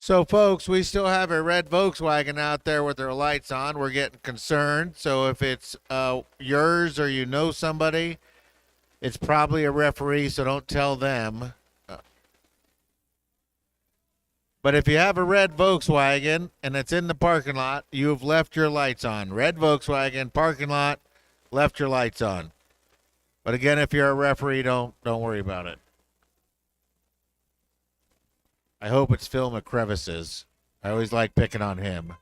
So, folks, we still have a red Volkswagen out there with their lights on. We're getting concerned. So, if it's yours or you know somebody, it's probably a referee, so don't tell them. Uh, but if you have a red Volkswagen and it's in the parking lot, you have left your lights on. Red Volkswagen, parking lot, left your lights on. But again, if you're a referee, don't worry about it. I hope it's Phil McCrevices. I always like picking on him.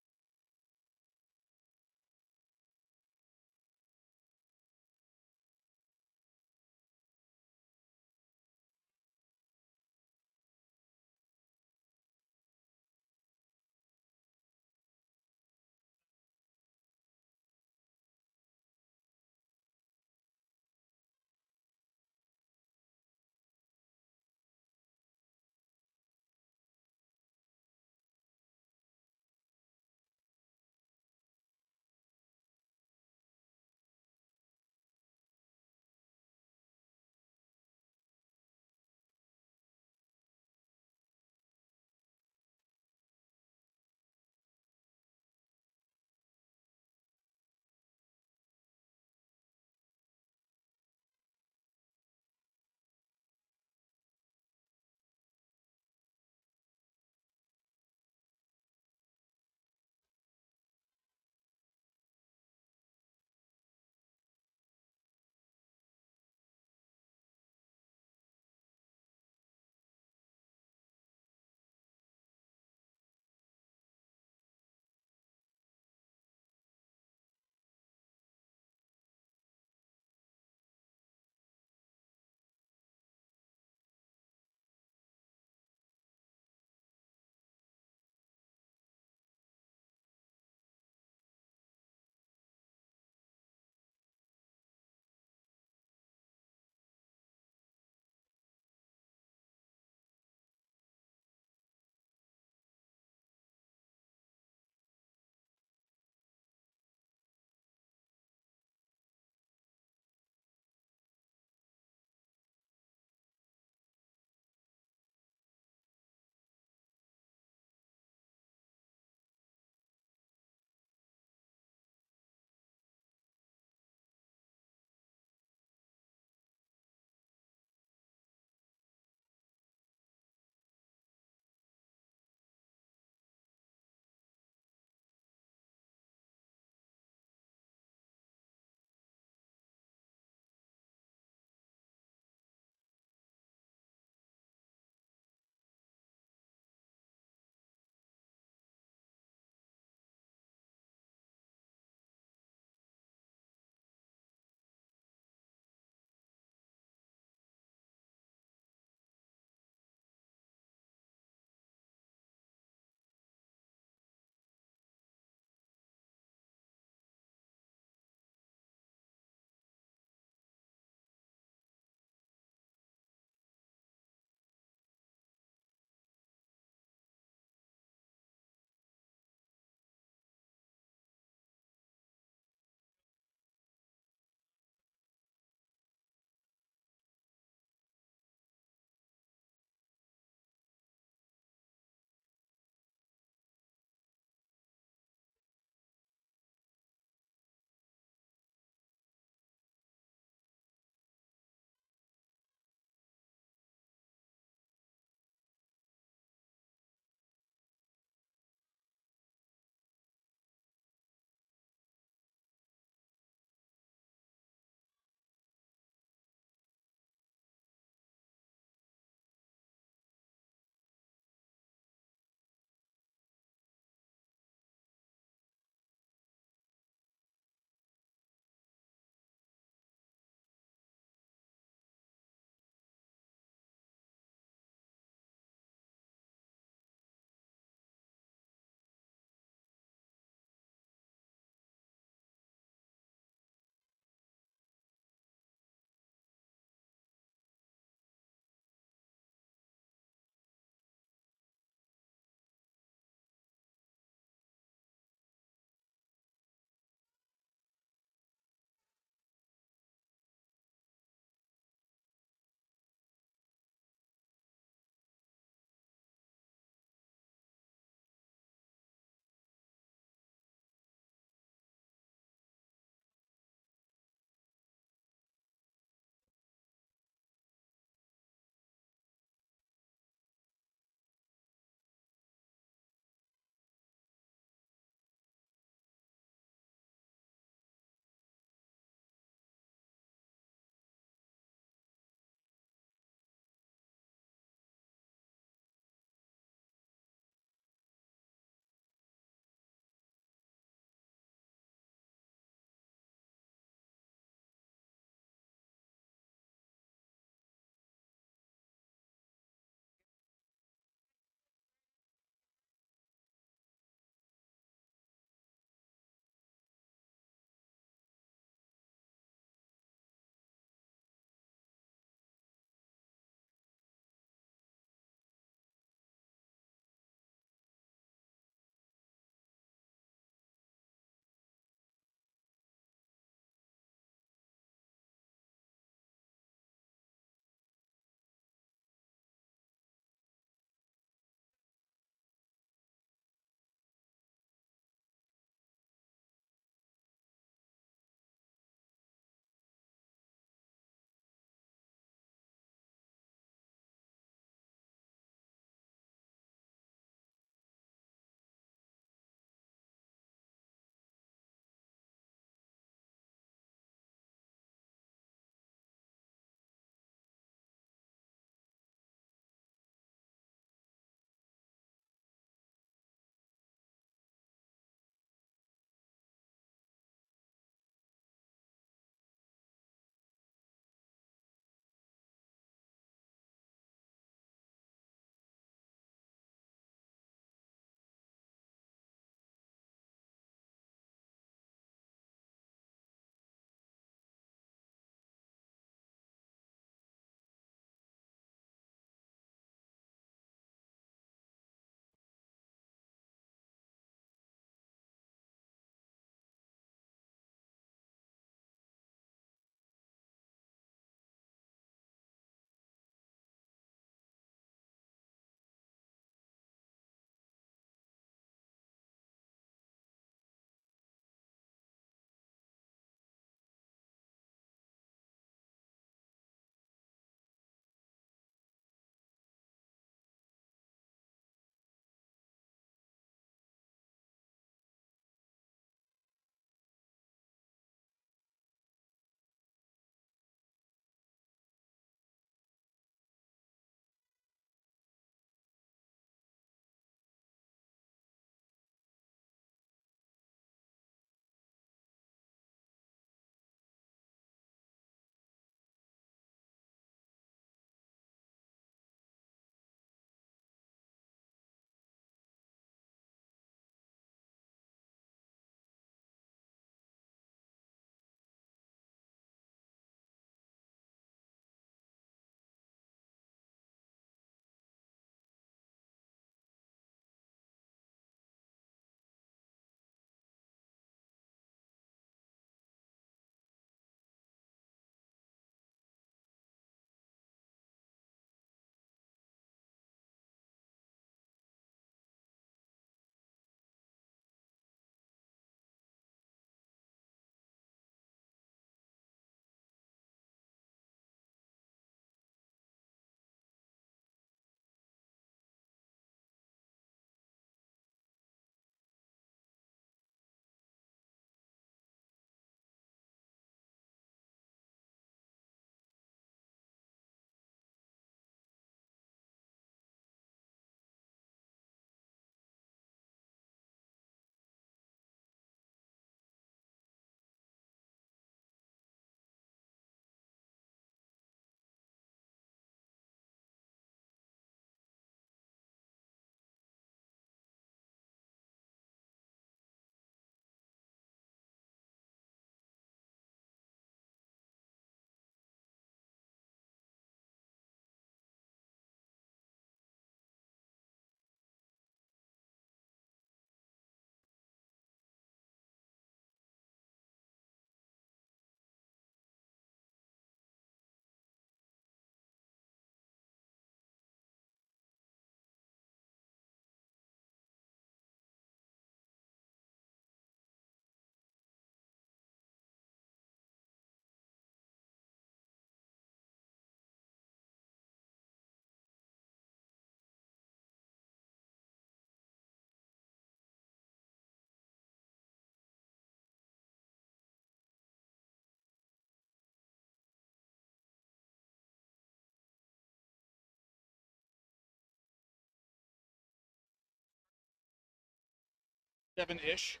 7-ish.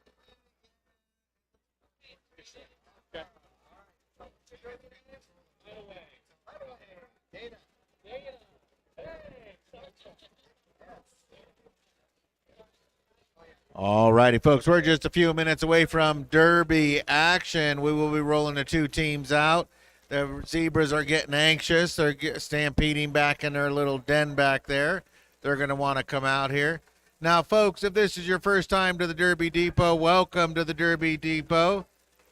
Okay. All righty, folks. We're just a few minutes away from Derby action. We will be rolling the two teams out. The Zebras are getting anxious. They're stampeding back in their little den back there. They're going to want to come out here. Now, folks, if this is your first time to the Derby Depot, welcome to the Derby Depot.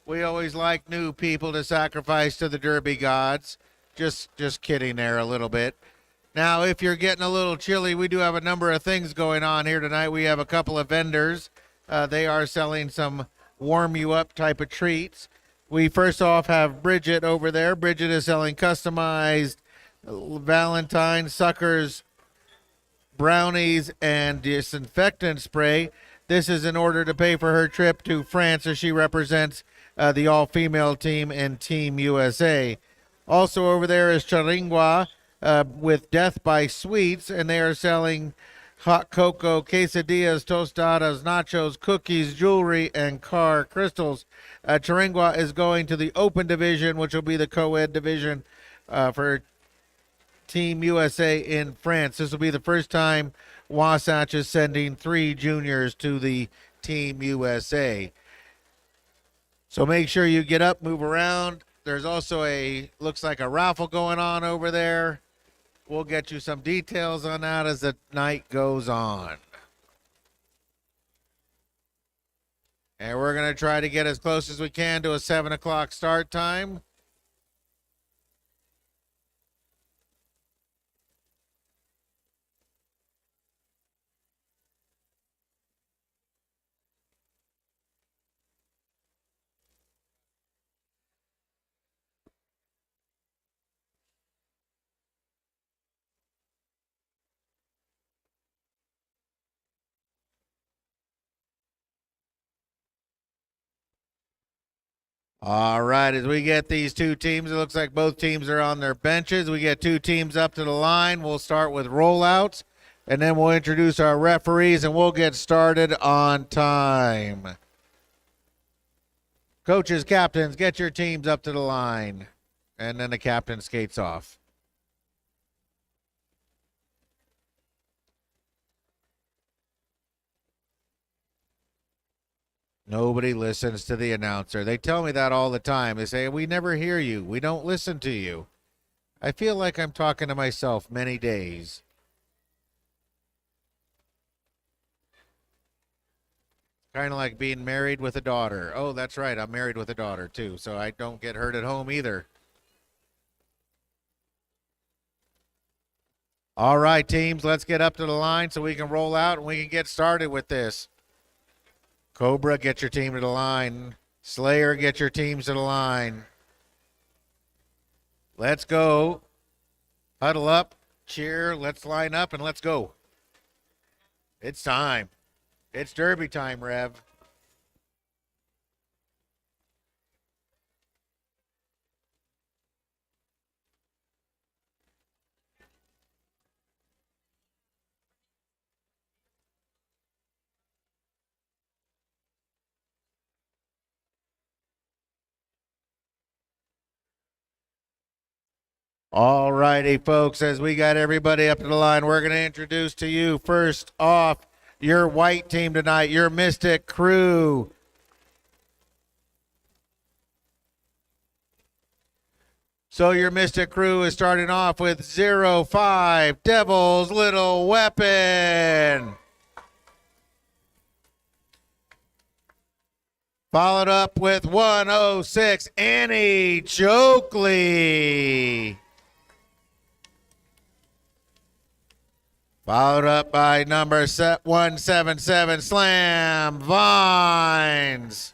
We always like new people to sacrifice to the Derby gods. Just kidding there a little bit. Now, if you're getting a little chilly, we do have a number of things going on here tonight. We have a couple of vendors. They are selling some warm you up type of treats. We first off have Bridget over there. Bridget is selling customized Valentine suckers, brownies, and disinfectant spray. This is in order to pay for her trip to France as she represents the all-female team and Team USA. Also over there is Charingua with Death by Sweets, and they are selling hot cocoa, quesadillas, tostadas, nachos, cookies, jewelry, and car crystals. Charingua is going to the open division, which will be the co-ed division for Team USA in France. This will be the first time Wasatch is sending 3 juniors to the Team USA. So make sure you get up, move around. There's also looks like a raffle going on over there. We'll get you some details on that as the night goes on. And we're going to try to get as close as we can to a 7 o'clock start time. All right, as we get these two teams, it looks like both teams are on their benches. We get two teams up to the line. We'll start with rollouts, and then we'll introduce our referees, and we'll get started on time. Coaches, captains, get your teams up to the line, and then the captain skates off. Nobody listens to the announcer. They tell me that all the time. They say, we never hear you. We don't listen to you. I feel like I'm talking to myself many days. Kind of like being married with a daughter. Oh, that's right. I'm married with a daughter, too, so I don't get hurt at home either. All right, teams, let's get up to the line so we can roll out and we can get started with this. Cobra, get your team to the line. Slayer, get your teams to the line. Let's go. Huddle up, cheer, let's line up, and let's go. It's time. It's Derby time, Rev. All righty, folks, as we got everybody up to the line, we're going to introduce to you first off your white team tonight, your Mystic Crew. So your Mystic Crew is starting off with 05, Devil's Little Weapon. Followed up with 106, Annie Jokley. Followed up by number 177, Slam Vines.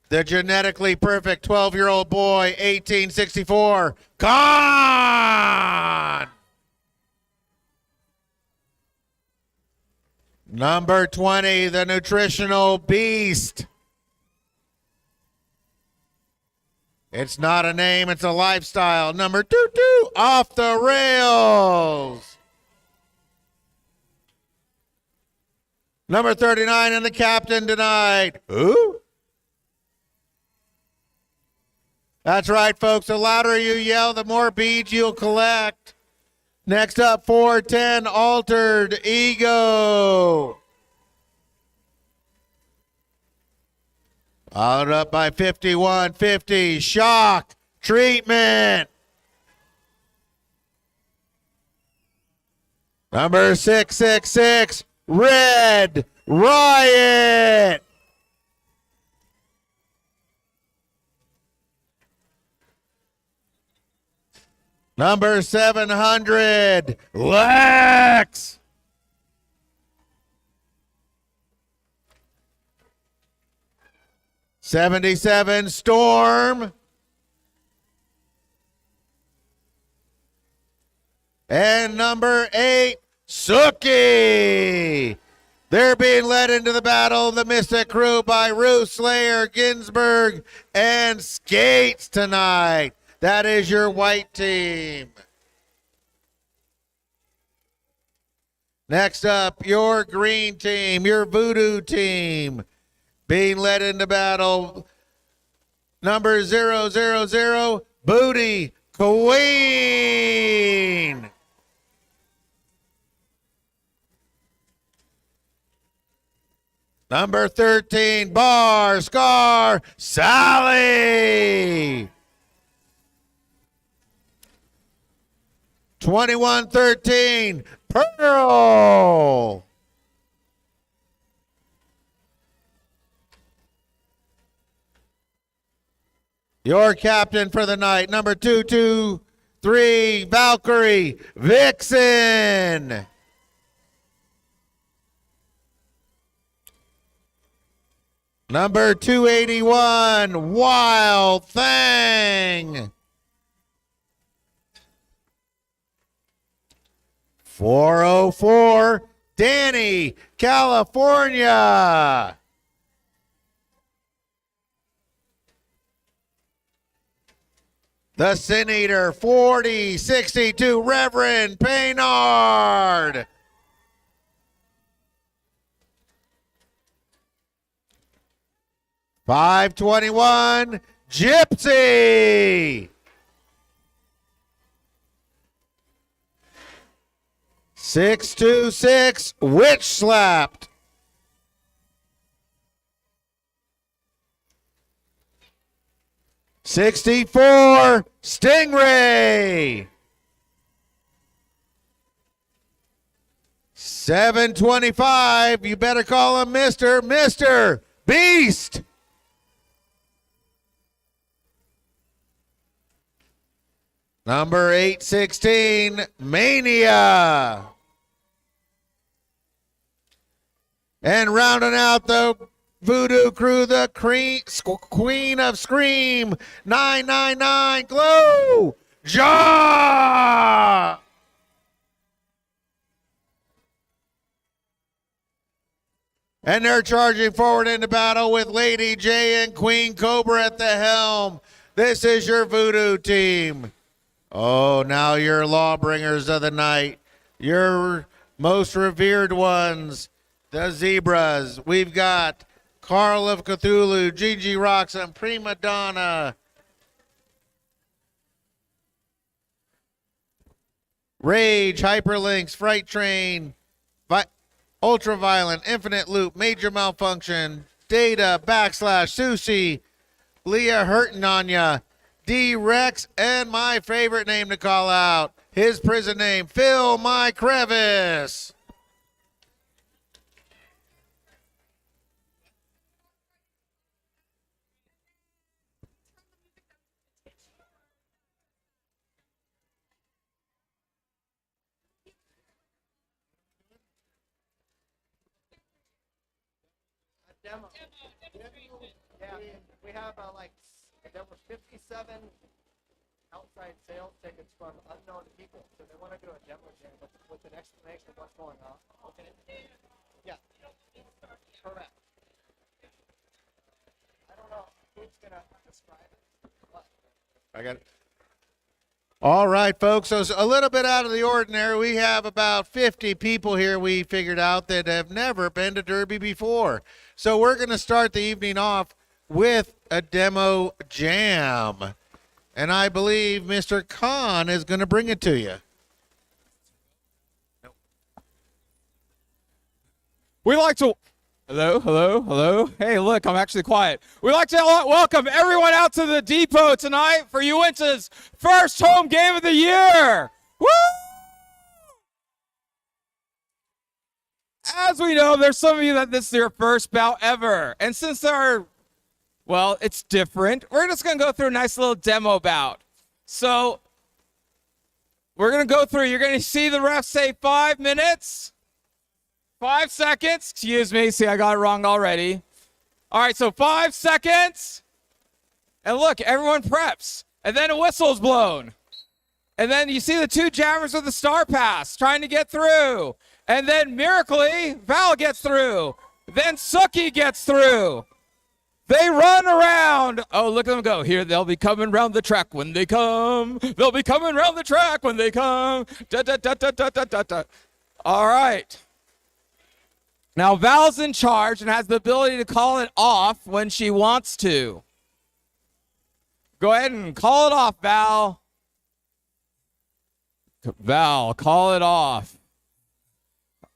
The genetically perfect 12-year-old boy, 1864, gone. Number 20, the nutritional beast. It's not a name, it's a lifestyle. Number 22, off the rails. Number 39 and the captain tonight. Who? That's right, folks. The louder you yell, the more beads you'll collect. Next up, 410 Altered Ego. Followed up by 5150 Shock Treatment. Number 666 Red Riot. Number 700 Lex. '77 Storm. And number 8, Sookie. They're being led into the battle, the Mystic Crew, by Ruth Slayer, Ginsburg, and Skates tonight. That is your white team. Next up, your green team, your voodoo team, being led into battle, number 000, Booty Queen. Number 13, Bar Scar Sally. 2113, Pearl. Your captain for the night, number 223, Valkyrie Vixen. Number 281, Wild Thing. 404, Danny, California. The Sin Eater, 4062, Reverend Paynard. $521, Gypsy. 626, Witch Slapped. 64, Stingray. 725, you better call him Mr. Beast. Number 816, Mania. And rounding out the Voodoo Crew, the Queen of Scream, 999, Glow Jaw. And they're charging forward into battle with Lady J and Queen Cobra at the helm. This is your Voodoo team. Oh, now your lawbringers of the night, your most revered ones, the Zebras. We've got Carl of Cthulhu, Gigi Roxanne, Prima Donna, Rage, Hyperlinks, Fright Train, Ultraviolent, Infinite Loop, Major Malfunction, Data, Susie, Leah hurting on ya, D-Rex, and my favorite name to call out, his prison name, Phil My Crevice. Demo. Yeah, we have there were 57 outside sales tickets from unknown people, so they want to do a demo jam with an explanation of what's going on. Okay. Yeah. Correct. I don't know who's gonna describe it. But I got it. All right, folks. So it's a little bit out of the ordinary. We have about 50 people here we figured out that have never been to Derby before. So we're going to start the evening off with a demo jam. And I believe Mr. Khan is going to bring it to you. We like to. Hello, hello, hello. Hey, look, I'm actually quiet. We'd like to welcome everyone out to the depot tonight for Uinta's first home game of the year. Woo! As we know, there's some of you that this is your first bout ever. And since it's different, we're just going to go through a nice little demo bout. So, we're going to go through. You're going to see the ref say 5 minutes. 5 seconds. Excuse me. See, I got it wrong already. All right, so 5 seconds. And look, everyone preps. And then a whistle's blown. And then you see the two jammers with the star pass trying to get through. And then, miraculously, Val gets through. Then Suki gets through. They run around. Oh, look at them go. Here, they'll be coming around the track when they come. They'll be coming around the track when they come. Da, da, da, da, da, da, da, da. All right. Now, Val's in charge and has the ability to call it off when she wants to. Go ahead and call it off, Val. Val, call it off.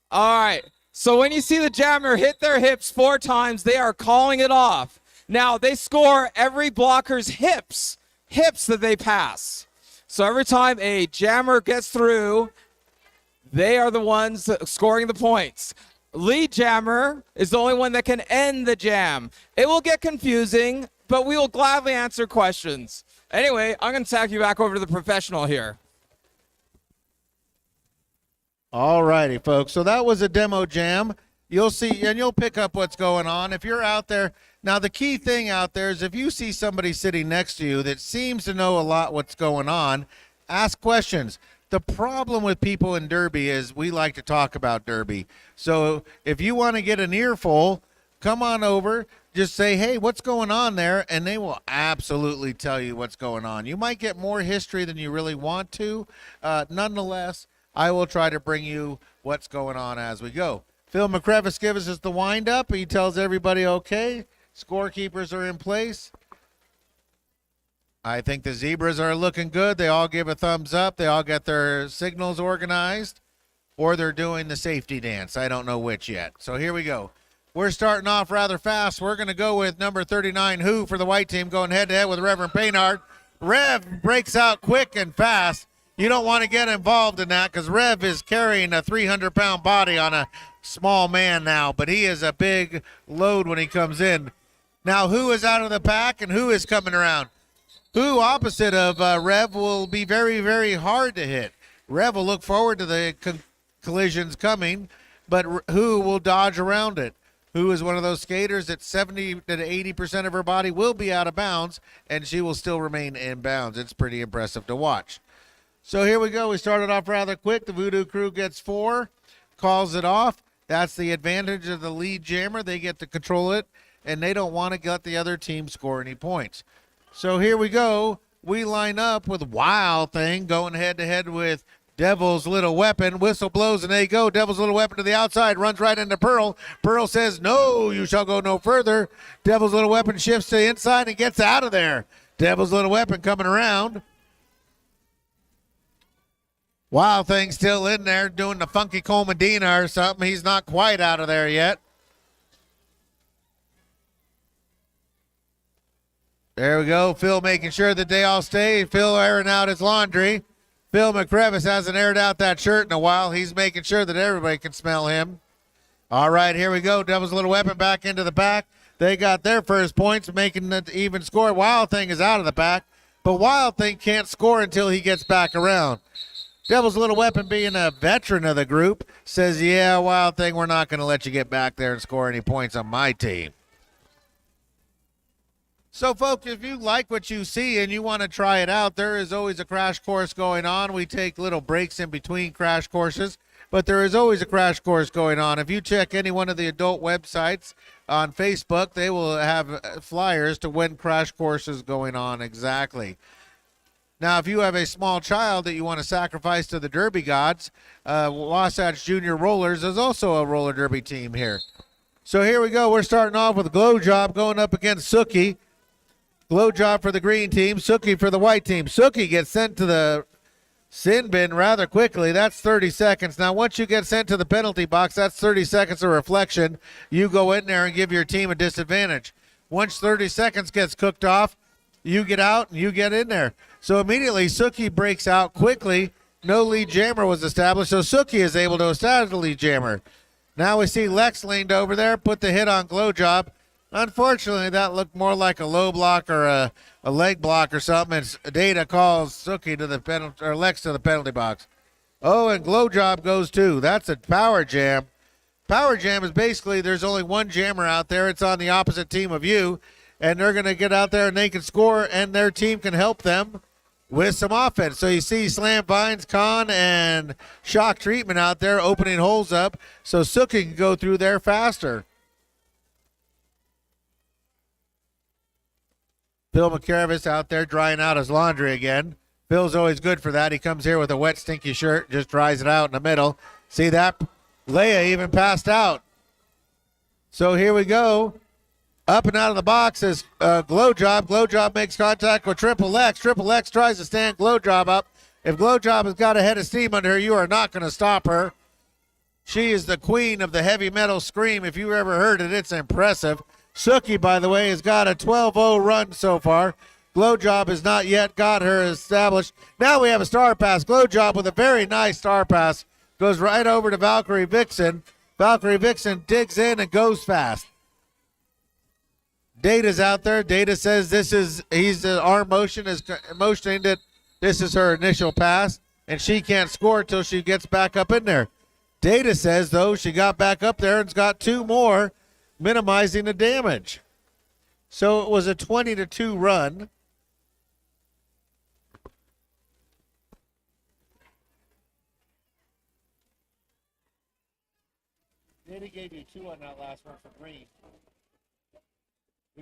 All right. So when you see the jammer hit their hips 4 times, they are calling it off. Now, they score every blocker's hips that they pass. So every time a jammer gets through, they are the ones scoring the points. Lead jammer is the only one that can end the jam. It will get confusing, but we will gladly answer questions. Anyway, I'm going to tag you back over to the professional here. All righty, folks. So that was a demo jam. You'll see, and you'll pick up what's going on. If you're out there, now the key thing out there is if you see somebody sitting next to you that seems to know a lot what's going on, ask questions. The problem with people in Derby is we like to talk about Derby. So if you want to get an earful, come on over. Just say, hey, what's going on there? And they will absolutely tell you what's going on. You might get more history than you really want to. Nonetheless, I will try to bring you what's going on as we go. Phil McCrevis gives us the wind-up. He tells everybody, okay, scorekeepers are in place. I think the Zebras are looking good. They all give a thumbs up. They all get their signals organized, or they're doing the safety dance. I don't know which yet. So here we go. We're starting off rather fast. We're going to go with number 39, Who, for the white team, going head-to-head with Reverend Paynard. Rev breaks out quick and fast. You don't want to get involved in that because Rev is carrying a 300-pound body on a small man now, but he is a big load when he comes in. Now, Who is out of the pack, and Who is coming around? Who, opposite of Rev, will be very, very hard to hit. Rev will look forward to the collisions coming, but Who will dodge around it. Who is one of those skaters that 70 to 80% of her body will be out of bounds, and she will still remain in bounds. It's pretty impressive to watch. So here we go. We started off rather quick. The Voodoo crew gets 4, calls it off. That's the advantage of the lead jammer. They get to control it, and they don't want to let the other team score any points. So here we go. We line up with Wild Thing going head-to-head with Devil's Little Weapon. Whistle blows, and they go. Devil's Little Weapon to the outside, runs right into Pearl. Pearl says, no, you shall go no further. Devil's Little Weapon shifts to the inside and gets out of there. Devil's Little Weapon coming around. Wild Thing still in there doing the funky Cole Medina or something. He's not quite out of there yet. There we go. Phil making sure that they all stay. Phil airing out his laundry. Phil McCrevis hasn't aired out that shirt in a while. He's making sure that everybody can smell him. All right, here we go. Devil's Little Weapon back into the back. They got their first points, making it even score. Wild Thing is out of the back, but Wild Thing can't score until he gets back around. Devil's Little Weapon, being a veteran of the group, says, yeah, Wild Thing, we're not going to let you get back there and score any points on my team. So, folks, if you like what you see and you want to try it out, there is always a crash course going on. We take little breaks in between crash courses, but there is always a crash course going on. If you check any one of the adult websites on Facebook, they will have flyers to when crash courses going on exactly. Now, if you have a small child that you want to sacrifice to the Derby gods, Wasatch Junior Rollers is also a roller derby team here. So here we go. We're starting off with Glow Job going up against Suki. Glow Job for the green team, Suki for the white team. Suki gets sent to the sin bin rather quickly. That's 30 seconds. Now, once you get sent to the penalty box, that's 30 seconds of reflection. You go in there and give your team a disadvantage. Once 30 seconds gets cooked off, you get out and you get in there. So immediately, Suki breaks out quickly. No lead jammer was established, so Suki is able to establish the lead jammer. Now we see Lex leaned over there, put the hit on Glow Job. Unfortunately, that looked more like a low block or a leg block or something. It's Data calls Suki to the penalty, or Lex to the penalty box. Oh, and Glow Job goes too. That's a power jam. Power jam is basically there's only one jammer out there. It's on the opposite team of you, and they're going to get out there and they can score, and their team can help them with some offense. So you see Slam Vines, Con, and Shock Treatment out there opening holes up so Suki can go through there faster. Phil McCaravis out there drying out his laundry again. Phil's always good for that. He comes here with a wet, stinky shirt, just dries it out in the middle. See that? Leia even passed out. So here we go. Up and out of the box is Glow Job. Glow Job makes contact with Triple X. Triple X tries to stand Glow Job up. If Glow Job has got a head of steam under her, you are not going to stop her. She is the queen of the heavy metal scream. If you ever heard it, it's impressive. Suki, by the way, has got a 12-0 run so far. Glow Job has not yet got her established. Now we have a star pass. Glow Job with a very nice star pass. Goes right over to Valkyrie Vixen. Valkyrie Vixen digs in and goes fast. Data's out there. Data says he's the arm motion is motioning that this is her initial pass, and she can't score until she gets back up in there. Data says, though, she got back up there and's got two more, minimizing the damage. So it was a 20-2 run. Data gave you 2 on that last one for green.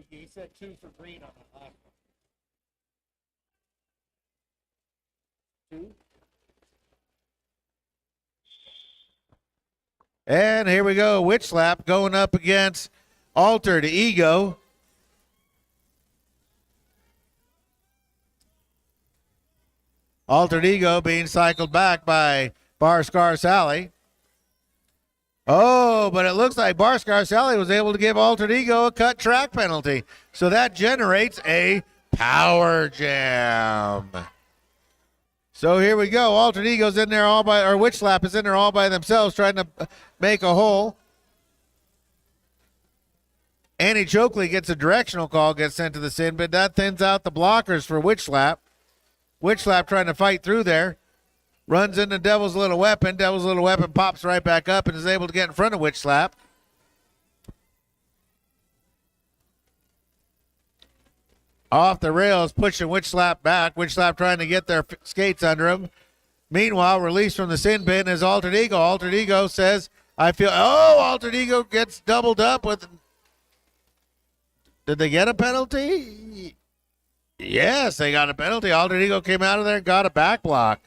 He said 2 for green on that last one. 2. And here we go. Witch Slap going up against Altered Ego. Altered Ego being cycled back by Bar Scar Sally. Oh, but it looks like Bar Scar Sally was able to give Altered Ego a cut track penalty. So that generates a power jam. So here we go. Altered Ego's in there all by, or Witch Slap is in there all by themselves trying to make a hole. Annie Chokley gets a directional call, gets sent to the sin, but that thins out the blockers for Witch Slap. Witch Slap trying to fight through there. Runs into Devil's Little Weapon. Devil's Little Weapon pops right back up and is able to get in front of Witch Slap. Off the rails, pushing Witch Slap back. Witch Slap trying to get their skates under him. Meanwhile, released from the sin bin is Altered Ego. Altered Ego says, I feel... Oh, Altered Ego gets doubled up with... Did they get a penalty? Yes, they got a penalty. Altered Ego came out of there and got a back block.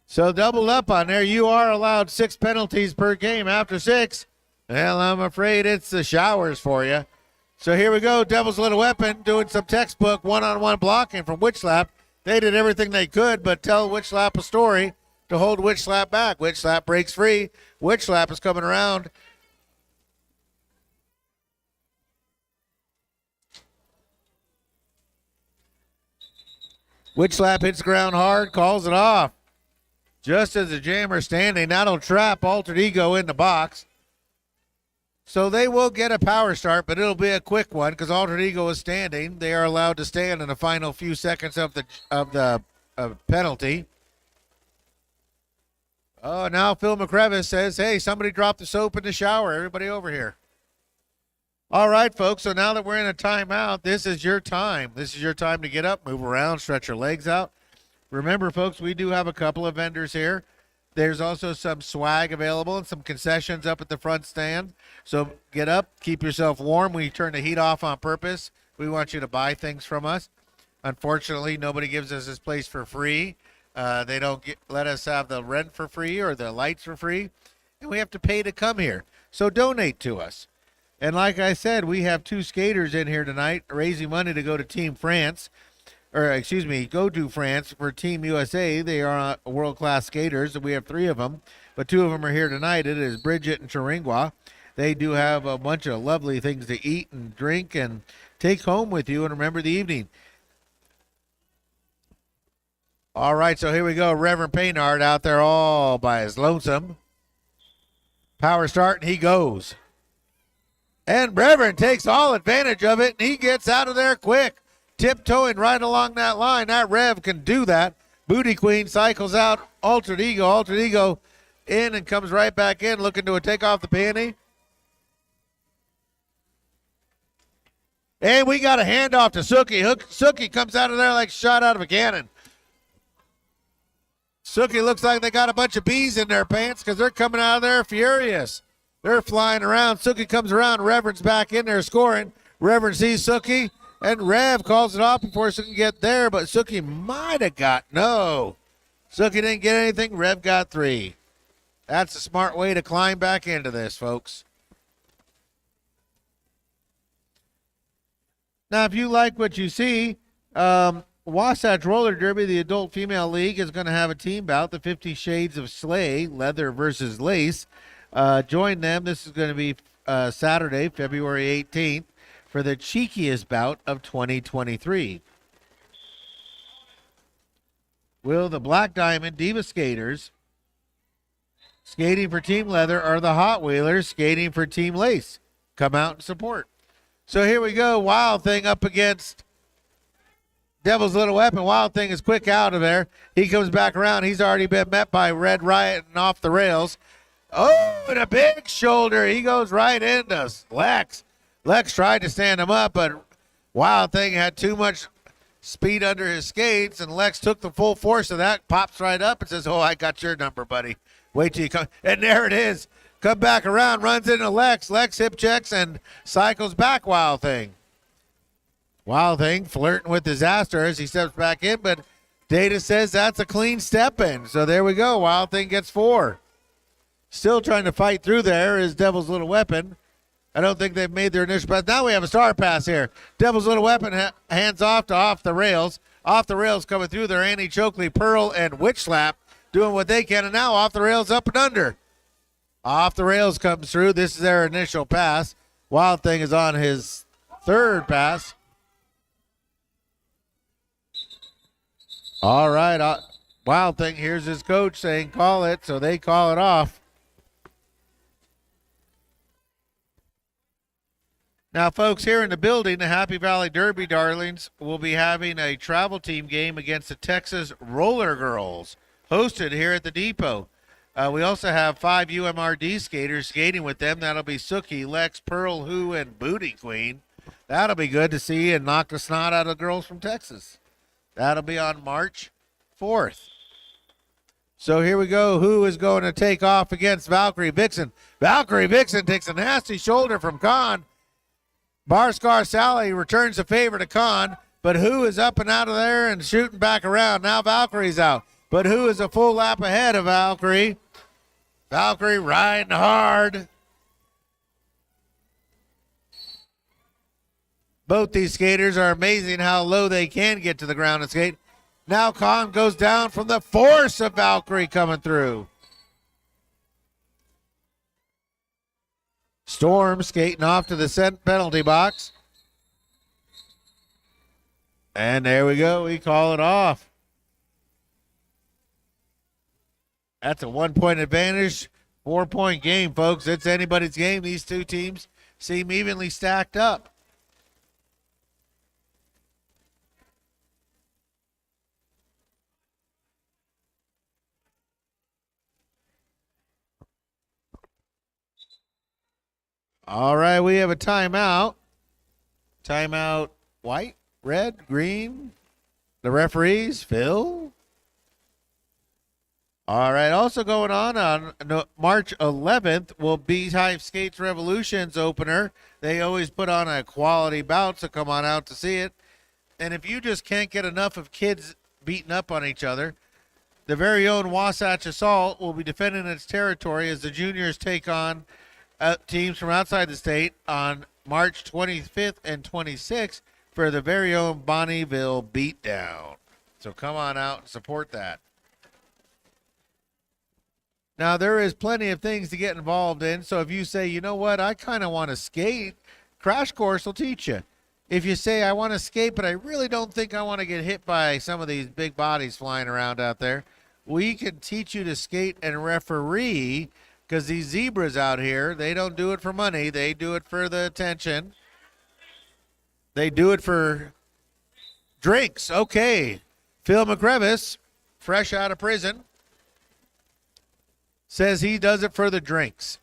So doubled up on there. You are allowed 6 penalties per game after 6. Well, I'm afraid it's the showers for you. So here we go. Devil's Little Weapon doing some textbook one-on-one blocking from Witch Slap. They did everything they could but tell Witch Slap a story to hold Witch Slap back. Witch Slap breaks free. Witch Slap is coming around. Witch Slap hits ground hard, calls it off. Just as the jammer's standing, that'll trap Altered Ego in the box. So they will get a power start, but it'll be a quick one because Altered Ego is standing. They are allowed to stand in the final few seconds of the penalty. Oh, now Phil McCrevis says, hey, somebody dropped the soap in the shower. Everybody over here. All right, folks, so now that we're in a timeout, this is your time. This is your time to get up, move around, stretch your legs out. Remember, folks, we do have a couple of vendors here. There's also some swag available and some concessions up at the front stand. So get up, keep yourself warm. We turn the heat off on purpose. We want you to buy things from us. Unfortunately, nobody gives us this place for free. They don't let us have the rent for free or the lights for free, and we have to pay to come here. So donate to us. And like I said, we have 2 skaters in here tonight raising money to go to Team France, or excuse me, go to France for Team USA. They are world-class skaters, and we have 3 of them, but 2 of them are here tonight. It is Bridget and Chiringua. They do have a bunch of lovely things to eat and drink and take home with you and remember the evening. All right, so here we go. Reverend Paynard out there all by his lonesome. Power start, and he goes. And Reverend takes all advantage of it, and he gets out of there quick. Tiptoeing right along that line. That Rev can do that. Booty Queen cycles out. Altered Ego in and comes right back in, looking to take off the panty. And we got a handoff to Suki. Suki comes out of there like shot out of a cannon. Suki looks like they got a bunch of bees in their pants because they're coming out of there furious. They're flying around. Suki comes around. Reverend's back in there scoring. Reverend sees Suki, and Rev calls it off before Suki can get there, but Suki might have got no. Suki didn't get anything. Rev got 3. That's a smart way to climb back into this, folks. Now, if you like what you see, Wasatch Roller Derby, the Adult Female League, is going to have a team bout, the 50 Shades of Slay, leather versus lace. Join them. This is going to be Saturday, February 18th, for the cheekiest bout of 2023. Will the Black Diamond Diva Skaters skating for Team Leather or the Hot Wheelers skating for Team Lace come out and support? So here we go. Wild Thing up against Devil's Little Weapon. Wild Thing is quick out of there. He comes back around. He's already been met by Red Riot and off the rails. Oh, and a big shoulder. He goes right into Lex. Lex tried to stand him up, but Wild Thing had too much speed under his skates, and Lex took the full force of that, pops right up and says, oh, I got your number, buddy. Wait till you come. And there it is. Come back around, runs into Lex. Lex hip checks and cycles back Wild Thing. Wild Thing flirting with disaster as he steps back in, but data says that's a clean step in. So there we go. Wild Thing gets 4. Still trying to fight through there is Devil's Little Weapon. I don't think they've made their initial pass. Now we have a star pass here. Devil's Little Weapon hands off to Off the Rails. Off the Rails coming through there. Annie Chokley, Pearl, and Witch Slap doing what they can. And now Off the Rails up and under. Off the Rails comes through. This is their initial pass. Wild Thing is on his 3rd pass. All right. Wild Thing hears his coach saying call it, so they call it off. Now, folks, here in the building, the Happy Valley Derby Darlings will be having a travel team game against the Texas Roller Girls, hosted here at the depot. We also have 5 UMRD skaters skating with them. That'll be Suki, Lex, Pearl, Who, and Booty Queen. That'll be good to see and knock the snot out of the girls from Texas. That'll be on March 4th. So here we go. Who is going to take off against Valkyrie Vixen? Valkyrie Vixen takes a nasty shoulder from Khan. Barscar Sally returns the favor to Khan, but Who is up and out of there and shooting back around. Now Valkyrie's out, but Who is a full lap ahead of Valkyrie. Valkyrie riding hard. Both these skaters are amazing how low they can get to the ground and skate. Now Khan goes down from the force of Valkyrie coming through. Storm skating off to the penalty box. And there we go. We call it off. That's a 1-point advantage, 4-point game, folks. It's anybody's game. These 2 teams seem evenly stacked up. All right, we have a timeout. Timeout white, red, green. The referees, Phil. All right, also going on March 11th will be Beehive Skates Revolution's opener. They always put on a quality bout, so come on out to see it. And if you just can't get enough of kids beating up on each other, the very own Wasatch Assault will be defending its territory as the juniors take on teams from outside the state on March 25th and 26th for the very own Bonneville Beatdown. So come on out and support that. Now, there is plenty of things to get involved in. So if you say, you know what, I kind of want to skate, Crash Course will teach you. If you say, I want to skate, but I really don't think I want to get hit by some of these big bodies flying around out there, we can teach you to skate and referee, because these zebras out here, they don't do it for money. They do it for the attention. They do it for drinks. Okay. Phil McCrevis, fresh out of prison, says he does it for the drinks.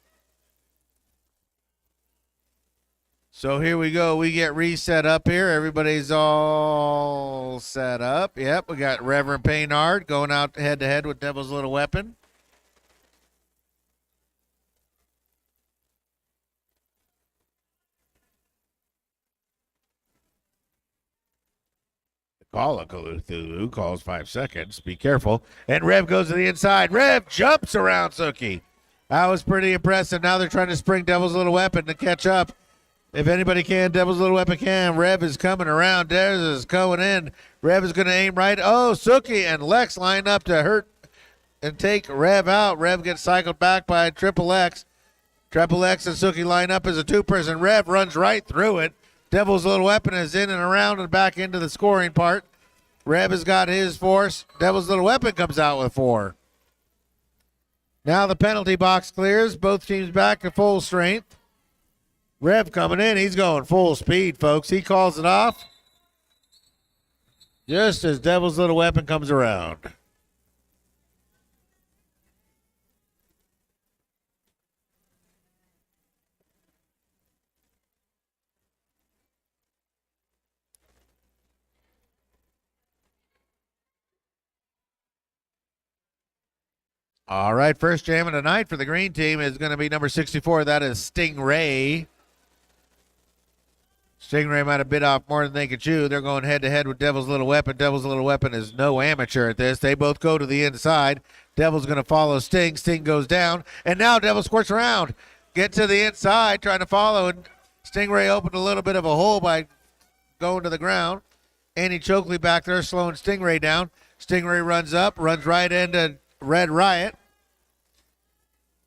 So here we go. We get reset up here. Everybody's all set up. Yep, we got Reverend Paynard going out head-to-head with Devil's Little Weapon. Call a Cthulhu calls 5 seconds. Be careful. And Rev goes to the inside. Rev jumps around Suki. That was pretty impressive. Now they're trying to spring Devil's Little Weapon to catch up. If anybody can, Devil's Little Weapon can. Rev is coming around. Dez is going in. Rev is going to aim right. Oh, Suki and Lex line up to hurt and take Rev out. Rev gets cycled back by Triple X. Triple X and Suki line up as a two-person. Rev runs right through it. Devil's Little Weapon is in and around and back into the scoring part. Rev has got his force. Devil's Little Weapon comes out with 4. Now the penalty box clears. Both teams back to full strength. Rev coming in. He's going full speed, folks. He calls it off just as Devil's Little Weapon comes around. All right, first jam of the night for the green team is going to be number 64. That is Stingray. Stingray might have bit off more than they could chew. They're going head-to-head with Devil's Little Weapon. Devil's Little Weapon is no amateur at this. They both go to the inside. Devil's going to follow Sting. Sting goes down. And now Devil squirts around. Get to the inside, trying to follow. And Stingray opened a little bit of a hole by going to the ground. Andy Chokley back there slowing Stingray down. Stingray runs up, runs right into Red Riot.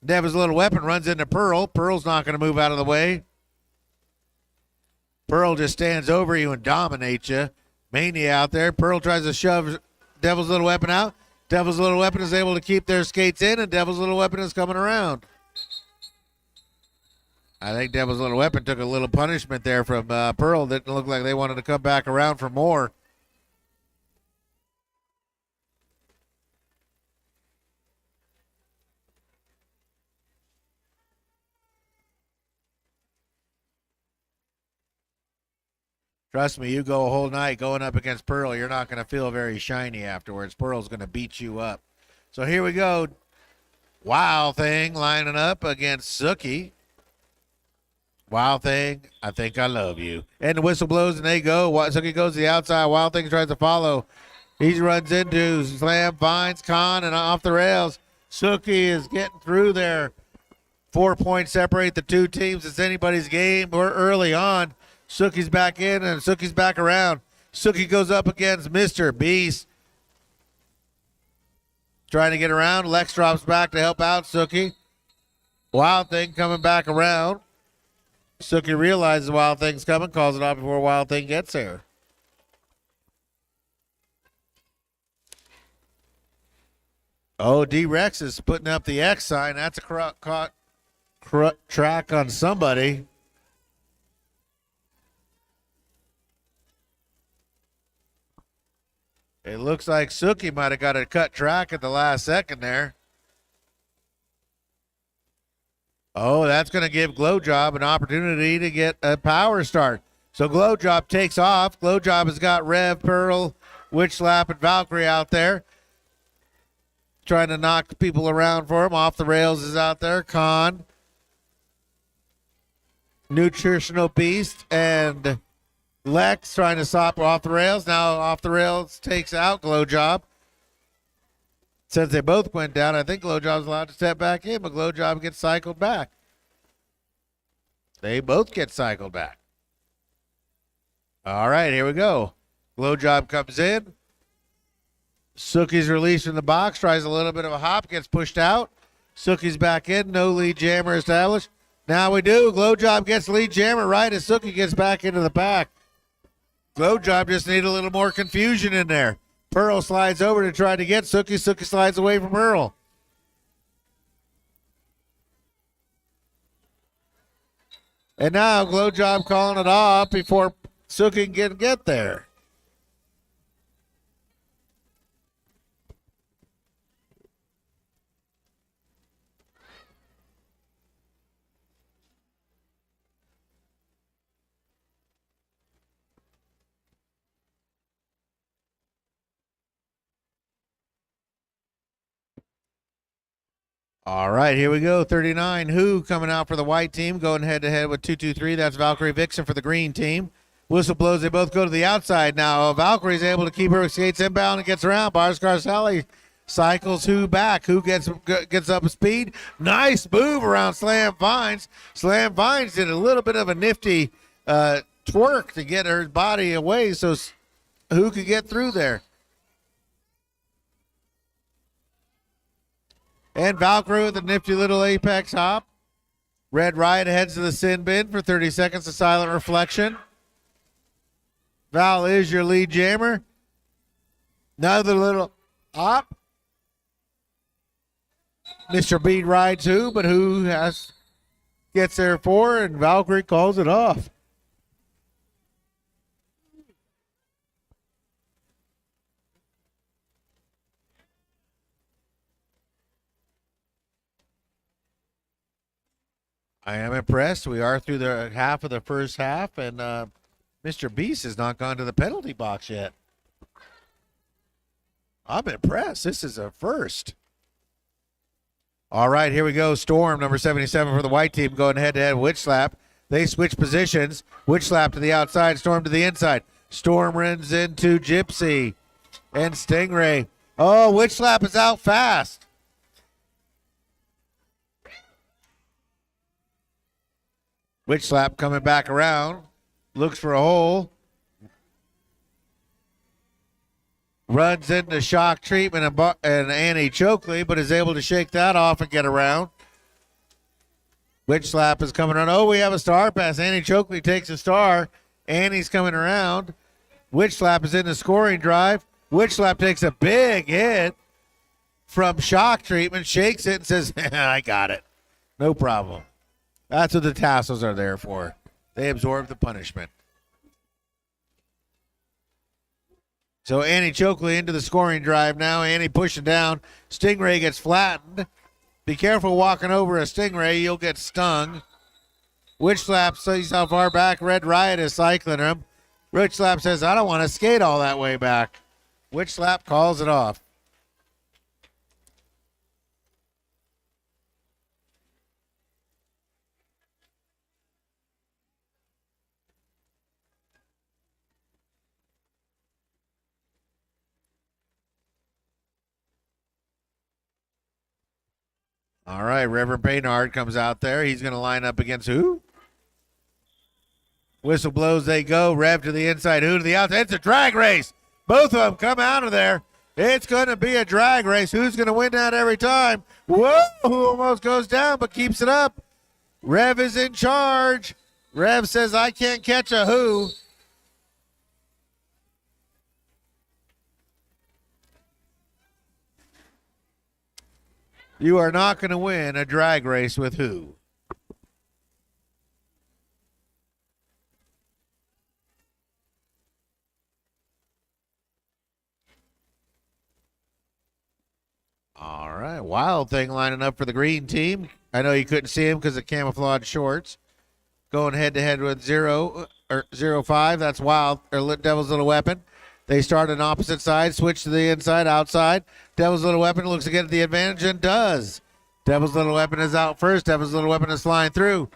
Devil's Little Weapon runs into Pearl. Pearl's not going to move out of the way. Pearl just stands over you and dominates you. Mania out there. Pearl tries to shove Devil's Little Weapon out. Devil's Little Weapon is able to keep their skates in, and Devil's Little Weapon is coming around. I think Devil's Little Weapon took a little punishment there from Pearl. Didn't look like they wanted to come back around for more. Trust me, you go a whole night going up against Pearl, you're not going to feel very shiny afterwards. Pearl's going to beat you up. So here we go. Wild Thing lining up against Suki. Wild Thing, I think I love you. And the whistle blows and they go. Suki goes to the outside. Wild Thing tries to follow. He runs into Slam, finds Khan, and off the rails. Suki is getting through there. 4 points separate the two teams. It's anybody's game. We're early on. Suki's back in and Suki's back around. Suki goes up against Mr. Beast. Trying to get around. Lex drops back to help out Suki. Wild Thing coming back around. Suki realizes Wild Thing's coming, calls it off before Wild Thing gets there. Oh, D-Rex is putting up the X sign. That's a track on somebody. It looks like Suki might have got a cut track at the last second there. Oh, that's going to give Glow Job an opportunity to get a power start. So Glow Job takes off. Glow Job has got Rev, Pearl, Witch Slap, and Valkyrie out there. Trying to knock people around for him. Off the rails is out there. Nutritional Beast, and Lex trying to stop off the rails. Now off the rails takes out Glow Job. Since they both went down, I think Glow Job's allowed to step back in, but Glow Job gets cycled back. They both get cycled back. All right, here we go. Glow Job comes in. Suki's released from the box, tries a little bit of a hop, gets pushed out. Suki's back in, no lead jammer established. Now we do. Glow Job gets lead jammer right as Suki gets back into the pack. Glow Job just need a little more confusion in there. Pearl slides over to try to get Suki. Suki slides away from Pearl. And now Glow Job calling it off before Suki can get there. All right, here we go. 39, Who coming out for the white team, going head-to-head with 223. That's Valkyrie Vixen for the green team. Whistle blows. They both go to the outside now. Valkyrie's able to keep her skates inbound and gets around. Boxcar Sally cycles Who back. Who gets up speed. Nice move around Slam Vines. Slam Vines did a little bit of a nifty twerk to get her body away so Who could get through there. And Valkyrie with a nifty little apex hop. Red Riot heads to the sin bin for 30 seconds of silent reflection. Val is your lead jammer. Another little hop. Mr. Beat rides Who, but Who gets there for, and Valkyrie calls it off. I am impressed. We are through the half of the first half, and Mr. Beast has not gone to the penalty box yet. I'm impressed. This is a first. All right, here we go. Storm, number 77 for the white team, going head-to-head. Witch Slap. They switch positions. Witch Slap to the outside, Storm to the inside. Storm runs into Gypsy and Stingray. Oh, Witch Slap is out fast. Witch Slap coming back around. Looks for a hole. Runs into Shock Treatment and Annie Chokley, but is able to shake that off and get around. Witch Slap is coming around. Oh, we have a star pass. Annie Chokley takes a star. Annie's coming around. Witch Slap is in the scoring drive. Witch Slap takes a big hit from Shock Treatment, shakes it, and says, I got it. No problem. That's what the tassels are there for. They absorb the punishment. So Annie Chokley into the scoring drive now. Annie pushing down. Stingray gets flattened. Be careful walking over a Stingray. You'll get stung. Witch Slap sees how far back Red Riot is cycling him. Witch Slap says, I don't want to skate all that way back. Witch Slap calls it off. All right, Reverend Baynard comes out there. He's going to line up against Who? Whistle blows, they go. Rev to the inside, Who to the outside. It's a drag race. Both of them come out of there. It's going to be a drag race. Who's going to win that every time? Whoa, Who almost goes down but keeps it up. Rev is in charge. Rev says, I can't catch a Who. You are not going to win a drag race with Who. All right, Wild Thing lining up for the green team. I know you couldn't see him because of camouflage shorts. Going head-to-head with 0-5. That's Wild, or Devil's Little Weapon. They start on opposite sides, switch to the inside, outside. Devil's Little Weapon looks to get the advantage and does. Devil's Little Weapon is out first. Devil's Little Weapon is flying through.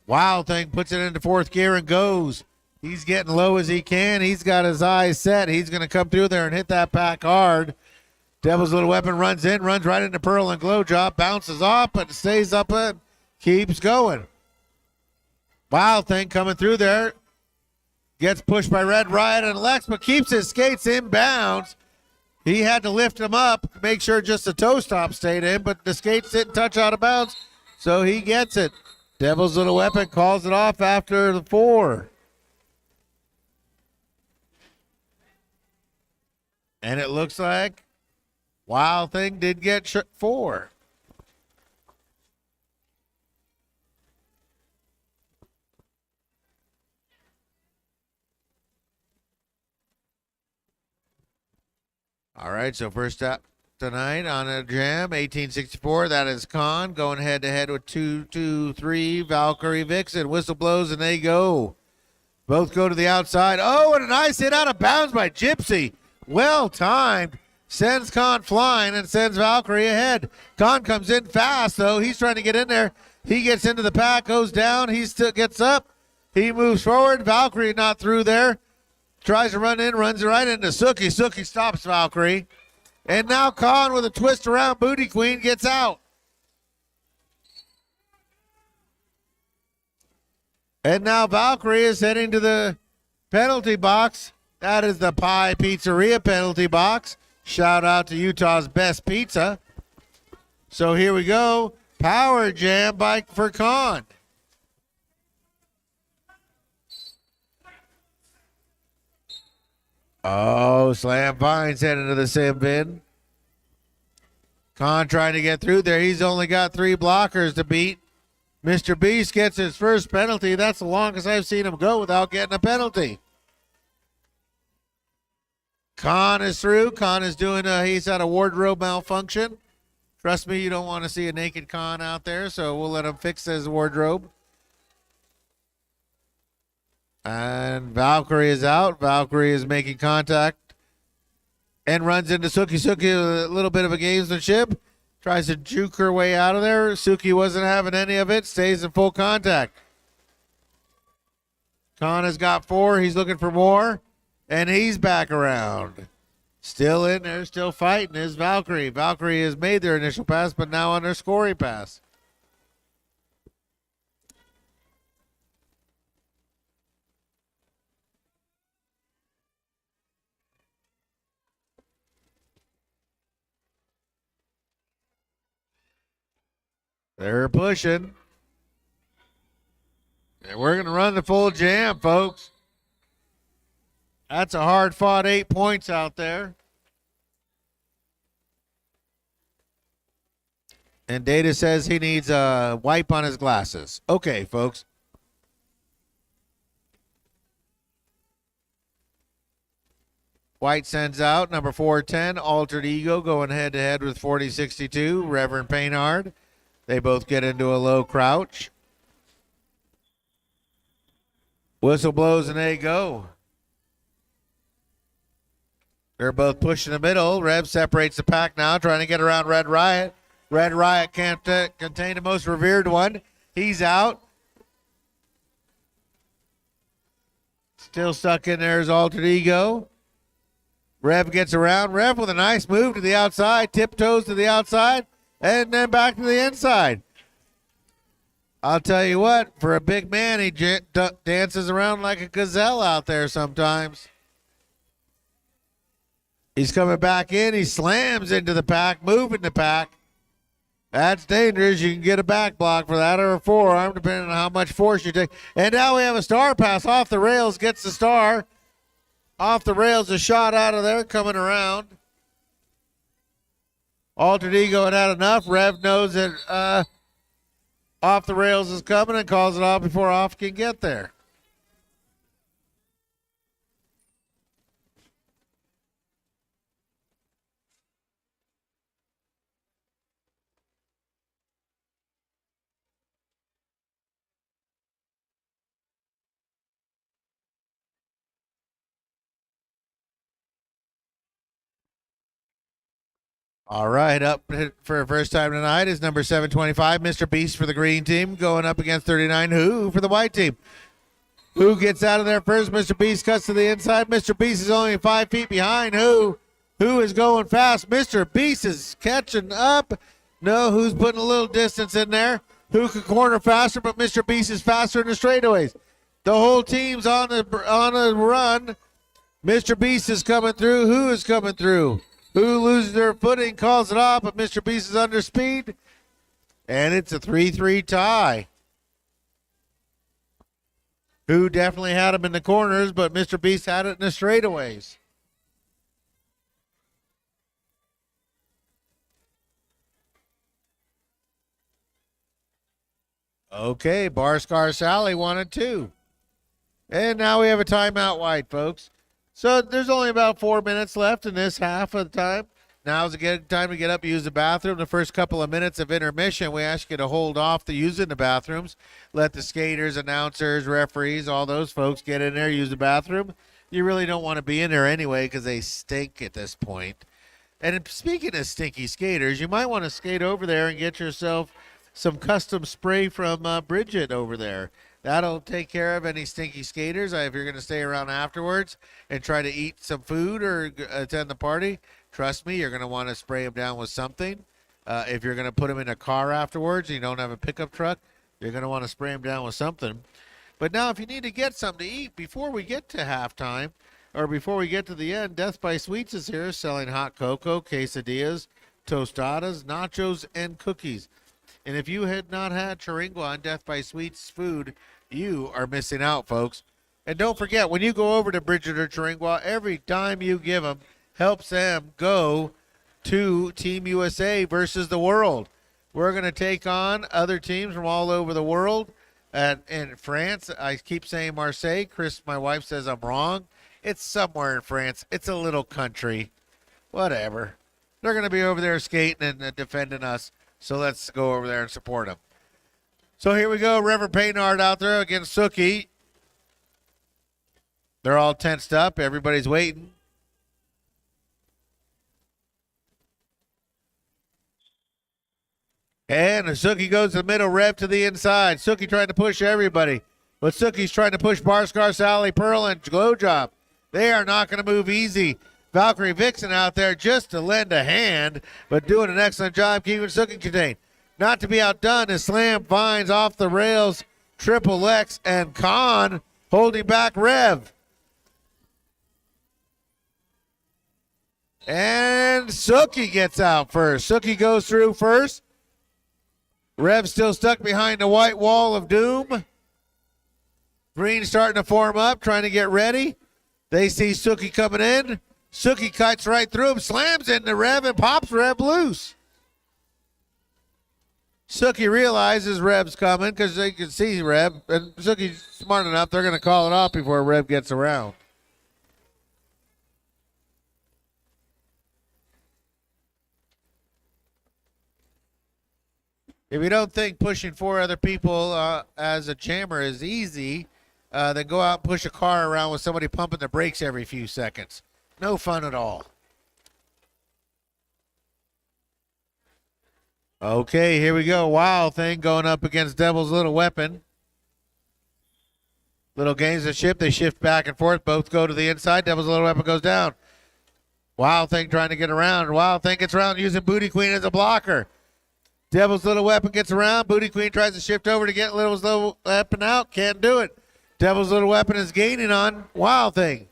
Wild Thing puts it into fourth gear and goes. He's getting low as he can. He's got his eyes set. He's going to come through there and hit that pack hard. Devil's Little Weapon runs in, runs right into Pearl and Glow Drop, bounces off, but stays up and keeps going. Wild Thing coming through there. Gets pushed by Red Riot and Lex, but keeps his skates inbounds. He had to lift him up, make sure just the toe stop stayed in, but the skates didn't touch out of bounds, so he gets it. Devil's Little Weapon calls it off after the 4. And it looks like Wild Thing did get 4. All right, so first up tonight on a jam, 1864, that is Khan going head-to-head with 2-2-3, Valkyrie Vixen. Whistle blows, and they go. Both go to the outside. Oh, and a nice hit out of bounds by Gypsy. Well timed. Sends Khan flying and sends Valkyrie ahead. Khan comes in fast, though. He's trying to get in there. He gets into the pack, goes down. He still gets up. He moves forward. Valkyrie not through there. Tries to run in, runs right into Suki. Suki stops Valkyrie. And now Khan with a twist around Booty Queen gets out. And now Valkyrie is heading to the penalty box. That is the Pie Pizzeria penalty box. Shout out to Utah's best pizza. So here we go. Power jam for Khan. Oh, Slam Vines heading to the sim bin. Khan trying to get through there. He's only got 3 blockers to beat. Mr. Beast gets his first penalty. That's the longest I've seen him go without getting a penalty. Khan is through. Khan is doing he's had a wardrobe malfunction. Trust me, you don't want to see a naked Khan out there, so we'll let him fix his wardrobe. And Valkyrie is out. Valkyrie is making contact and runs into Suki. Suki with a little bit of a gamesmanship. Tries to juke her way out of there. Suki wasn't having any of it. Stays in full contact. Khan has got 4. He's looking for more. And he's back around. Still in there, still fighting is Valkyrie. Valkyrie has made their initial pass, but now on their scoring pass. They're pushing. And we're going to run the full jam, folks. That's a hard-fought 8 points out there. And Data says he needs a wipe on his glasses. Okay, folks. White sends out number 410, Altered Ego, going head-to-head with 4062, Reverend Painard. They both get into a low crouch. Whistle blows and they go. They're both pushing the middle. Rev separates the pack now, trying to get around Red Riot. Red Riot can't contain the most revered one. He's out. Still stuck in there is Altered Ego. Rev gets around. Rev with a nice move to the outside, tiptoes to the outside, and then back to the inside. I'll tell you what, for a big man, he dances around like a gazelle out there sometimes. He's coming back in. He slams into the pack, moving the pack. That's dangerous. You can get a back block for that or a forearm, depending on how much force you take. And now we have a star pass off the rails, gets the star. Off the rails, a shot out of there, coming around. Altered Ego had enough. Rev knows that off the rails is coming and calls it off before off can get there. All right, up for first time tonight is number 725, Mr. Beast for the green team, going up against 39, Who for the white team. Who gets out of there first? Mr. Beast cuts to the inside. Mr. Beast is only 5 feet behind. Who is going fast? Mr. Beast is catching up. No, who's putting a little distance in there? Who can corner faster? But Mr. Beast is faster in the straightaways. The whole team's on a run. Mr. Beast is coming through. Who is coming through? Who loses their footing, calls it off, but Mr. Beast is under speed. And it's a 3-3 tie. Who definitely had him in the corners, but Mr. Beast had it in the straightaways. Okay, Bar Scar Sally wanted 2. And now we have a timeout wide, folks. So there's only about 4 minutes left in this half of the time. Now's a good time to get up and use the bathroom. The first couple of minutes of intermission, we ask you to hold off the using the bathrooms. Let the skaters, announcers, referees, all those folks get in there, use the bathroom. You really don't want to be in there anyway because they stink at this point. And speaking of stinky skaters, you might want to skate over there and get yourself some custom spray from Bridget over there. That'll take care of any stinky skaters. If you're going to stay around afterwards and try to eat some food or attend the party, trust me, you're going to want to spray them down with something. If you're going to put them in a car afterwards and you don't have a pickup truck, you're going to want to spray them down with something. But now if you need to get something to eat before we get to halftime or before we get to the end, Death by Sweets is here selling hot cocoa, quesadillas, tostadas, nachos, and cookies. And if you had not had Chiringua on Death by Sweets food, you are missing out, folks. And don't forget, when you go over to Bridget or Chiringua, every dime you give them helps them go to Team USA versus the world. We're going to take on other teams from all over the world. In France, I keep saying Marseille. Chris, my wife, says I'm wrong. It's somewhere in France. It's a little country. Whatever. They're going to be over there skating and defending us. So let's go over there and support them. So here we go. Reverend Paynard out there against Suki. They're all tensed up. Everybody's waiting. And Suki goes to the middle, Rev to the inside. Suki trying to push everybody. But Suki's trying to push Barscar, Sally, Pearl, and Glow Job. They are not going to move easy. Valkyrie Vixen out there just to lend a hand, but doing an excellent job keeping Suki contained. Not to be outdone is Slam finds off the rails, Triple X, and Khan holding back Rev. And Suki gets out first. Suki goes through first. Rev still stuck behind the white wall of doom. Green starting to form up, trying to get ready. They see Suki coming in. Suki cuts right through him, slams into Rev, and pops Rev loose. Suki realizes Rev's coming because they can see Rev, and Suki's smart enough, they're going to call it off before Rev gets around. If you don't think pushing 4 other people as a jammer is easy, then go out and push a car around with somebody pumping the brakes every few seconds. No fun at all. Okay, here we go. Wild Thing going up against Devil's Little Weapon. Little gains the ship. They shift back and forth. Both go to the inside. Devil's Little Weapon goes down. Wild Thing trying to get around. Wild Thing gets around using Booty Queen as a blocker. Devil's Little Weapon gets around. Booty Queen tries to shift over to get Little's Little Weapon out. Can't do it. Devil's Little Weapon is gaining on Wild Thing.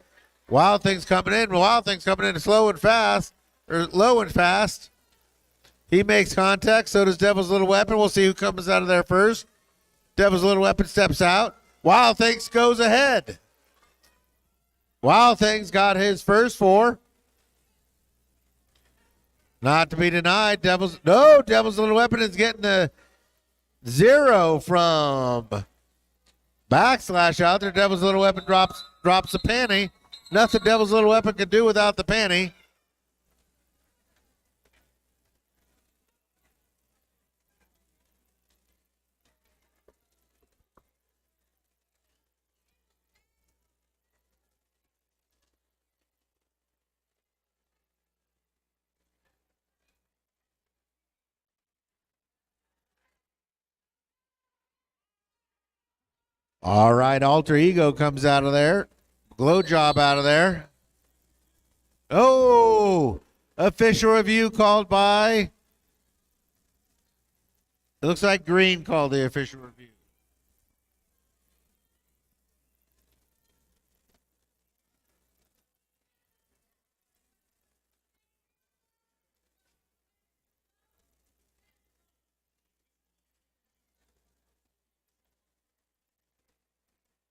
Wild Thing's coming in. Wild Thing's coming in slow and fast, or low and fast. He makes contact. So does Devil's Little Weapon. We'll see who comes out of there first. Devil's Little Weapon steps out. Wild Things goes ahead. Wild Things got his first 4. Not to be denied. Devil's Little Weapon is getting a 0 from Backslash out there. Devil's Little Weapon drops a panty. Nothing Devil's Little Weapon can do without the panty. All right, Alter Ego comes out of there. Glow Job out of there. Oh, official review called by. It looks like Green called the official review.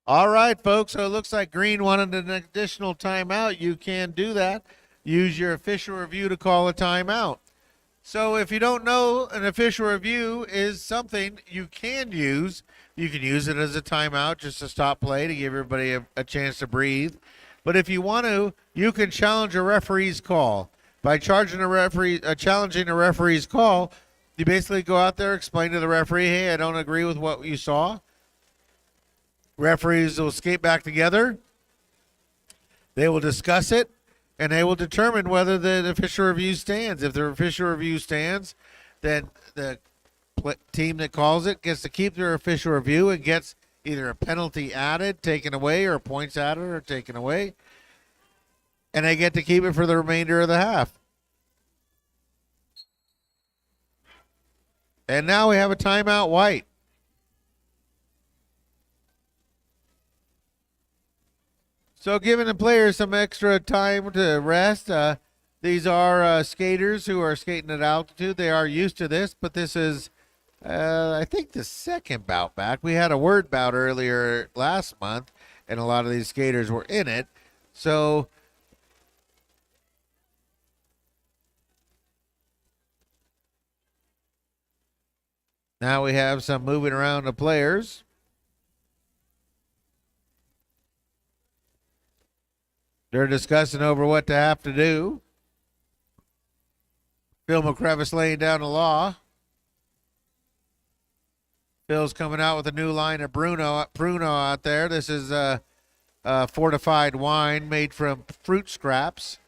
All right, folks. So it looks like Green wanted an additional timeout. You can do that. Use your official review to call a timeout. So if you don't know, an official review is something you can use. You can use it as a timeout just to stop play to give everybody a chance to breathe. But if you want to, you can challenge a referee's call. By challenging a referee's call, you basically go out there, explain to the referee, hey, I don't agree with what you saw. Referees will skate back together. They will discuss it, and they will determine whether the official review stands. If the official review stands, then the team that calls it gets to keep their official review and gets either a penalty added, taken away, or points added or taken away. And they get to keep it for the remainder of the half. And now we have a timeout, White. So giving the players some extra time to rest. These are skaters who are skating at altitude. They are used to this, but this is, I think, the second bout back. We had a word bout earlier last month, and a lot of these skaters were in it. So now we have some moving around the players. They're discussing over what to have to do. Phil McCrevis laying down the law. Phil's coming out with a new line of Pruno out there. This is a fortified wine made from fruit scraps.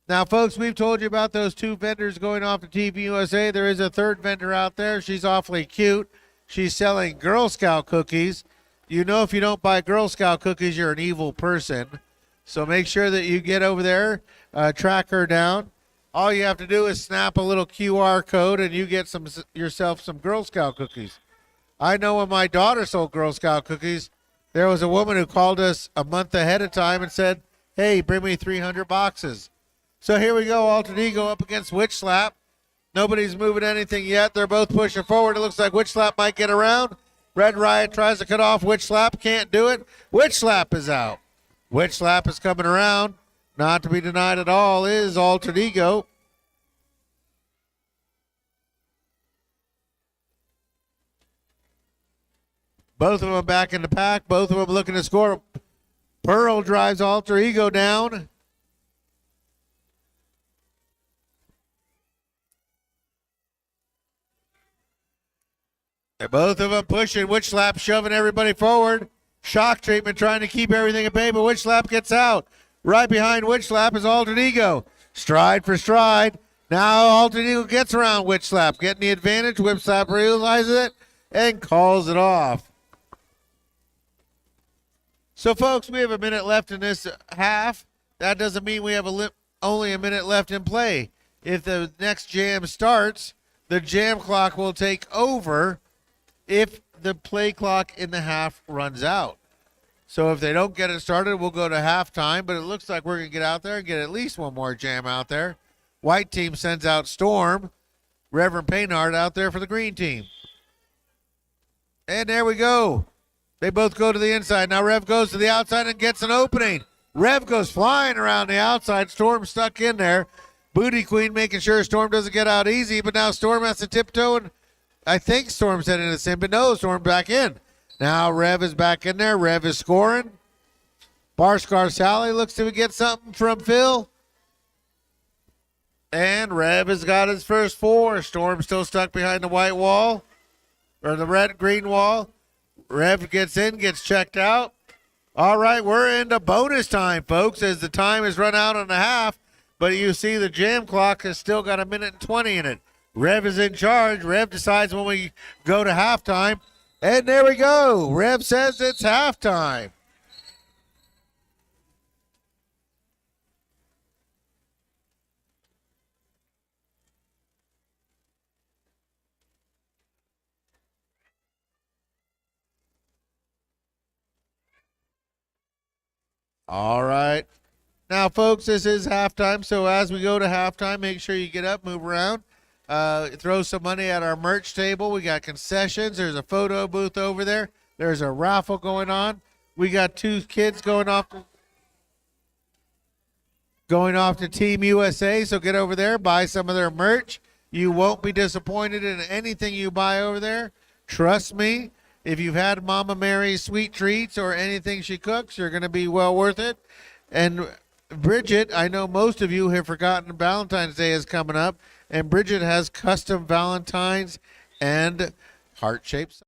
Now, folks, we've told you about those two vendors going off to TV USA. There is a third vendor out there. She's awfully cute. She's selling Girl Scout cookies. You know, if you don't buy Girl Scout cookies, you're an evil person. So make sure that you get over there, track her down. All you have to do is snap a little QR code and you get yourself some Girl Scout cookies. I know when my daughter sold Girl Scout cookies, there was a woman who called us a month ahead of time and said, hey, bring me 300 boxes. So here we go, Alter Ego up against Witch Slap. Nobody's moving anything yet. They're both pushing forward. It looks like Witch Slap might get around. Red Riot tries to cut off Witch Slap. Can't do it. Witch Slap is out. Witch Slap is coming around. Not to be denied at all is Alter Ego. Both of them back in the pack. Both of them looking to score. Pearl drives Alter Ego down. They're both of them pushing. Witch Slap shoving everybody forward. Shock treatment trying to keep everything at bay, but Witch Slap gets out. Right behind Witch Slap is Alter Ego. Stride for stride. Now Alter Ego gets around Witch Slap, getting the advantage. Witch Slap realizes it and calls it off. So, folks, we have a minute left in this half. That doesn't mean we have only a minute left in play. If the next jam starts, the jam clock will take over if the play clock in the half runs out. So if they don't get it started, we'll go to halftime, but it looks like we're going to get out there and get at least one more jam out there. White team sends out Storm. Reverend Paynard out there for the green team. And there we go. They both go to the inside. Now Rev goes to the outside and gets an opening. Rev goes flying around the outside. Storm stuck in there. Booty Queen making sure Storm doesn't get out easy, but now Storm has to tiptoe, and I think Storm's heading to sin, but no, Storm back in. Now Rev is back in there. Rev is scoring. Barscar Sally looks to get something from Phil. And Rev has got his first four. Storm still stuck behind the white wall, or the red-green wall. Rev gets in, gets checked out. All right, we're into bonus time, folks, as the time has run out on the half, but you see the jam clock has still got a minute and 20 in it. Rev is in charge. Rev decides when we go to halftime. And there we go. Rev says it's halftime. All right. Now, folks, this is halftime. So as we go to halftime, make sure you get up, move around, throw some money at our merch table. We got concessions. There's a photo booth over there. There's a raffle going on. We got two kids going off to Team USA. So get over there, buy some of their merch. You won't be disappointed in anything you buy over there. Trust me. If you've had Mama Mary's sweet treats or anything she cooks, you're going to be well worth it. And Bridget, I know most of you have forgotten Valentine's Day is coming up, and Bridget has custom Valentine's and heart-shaped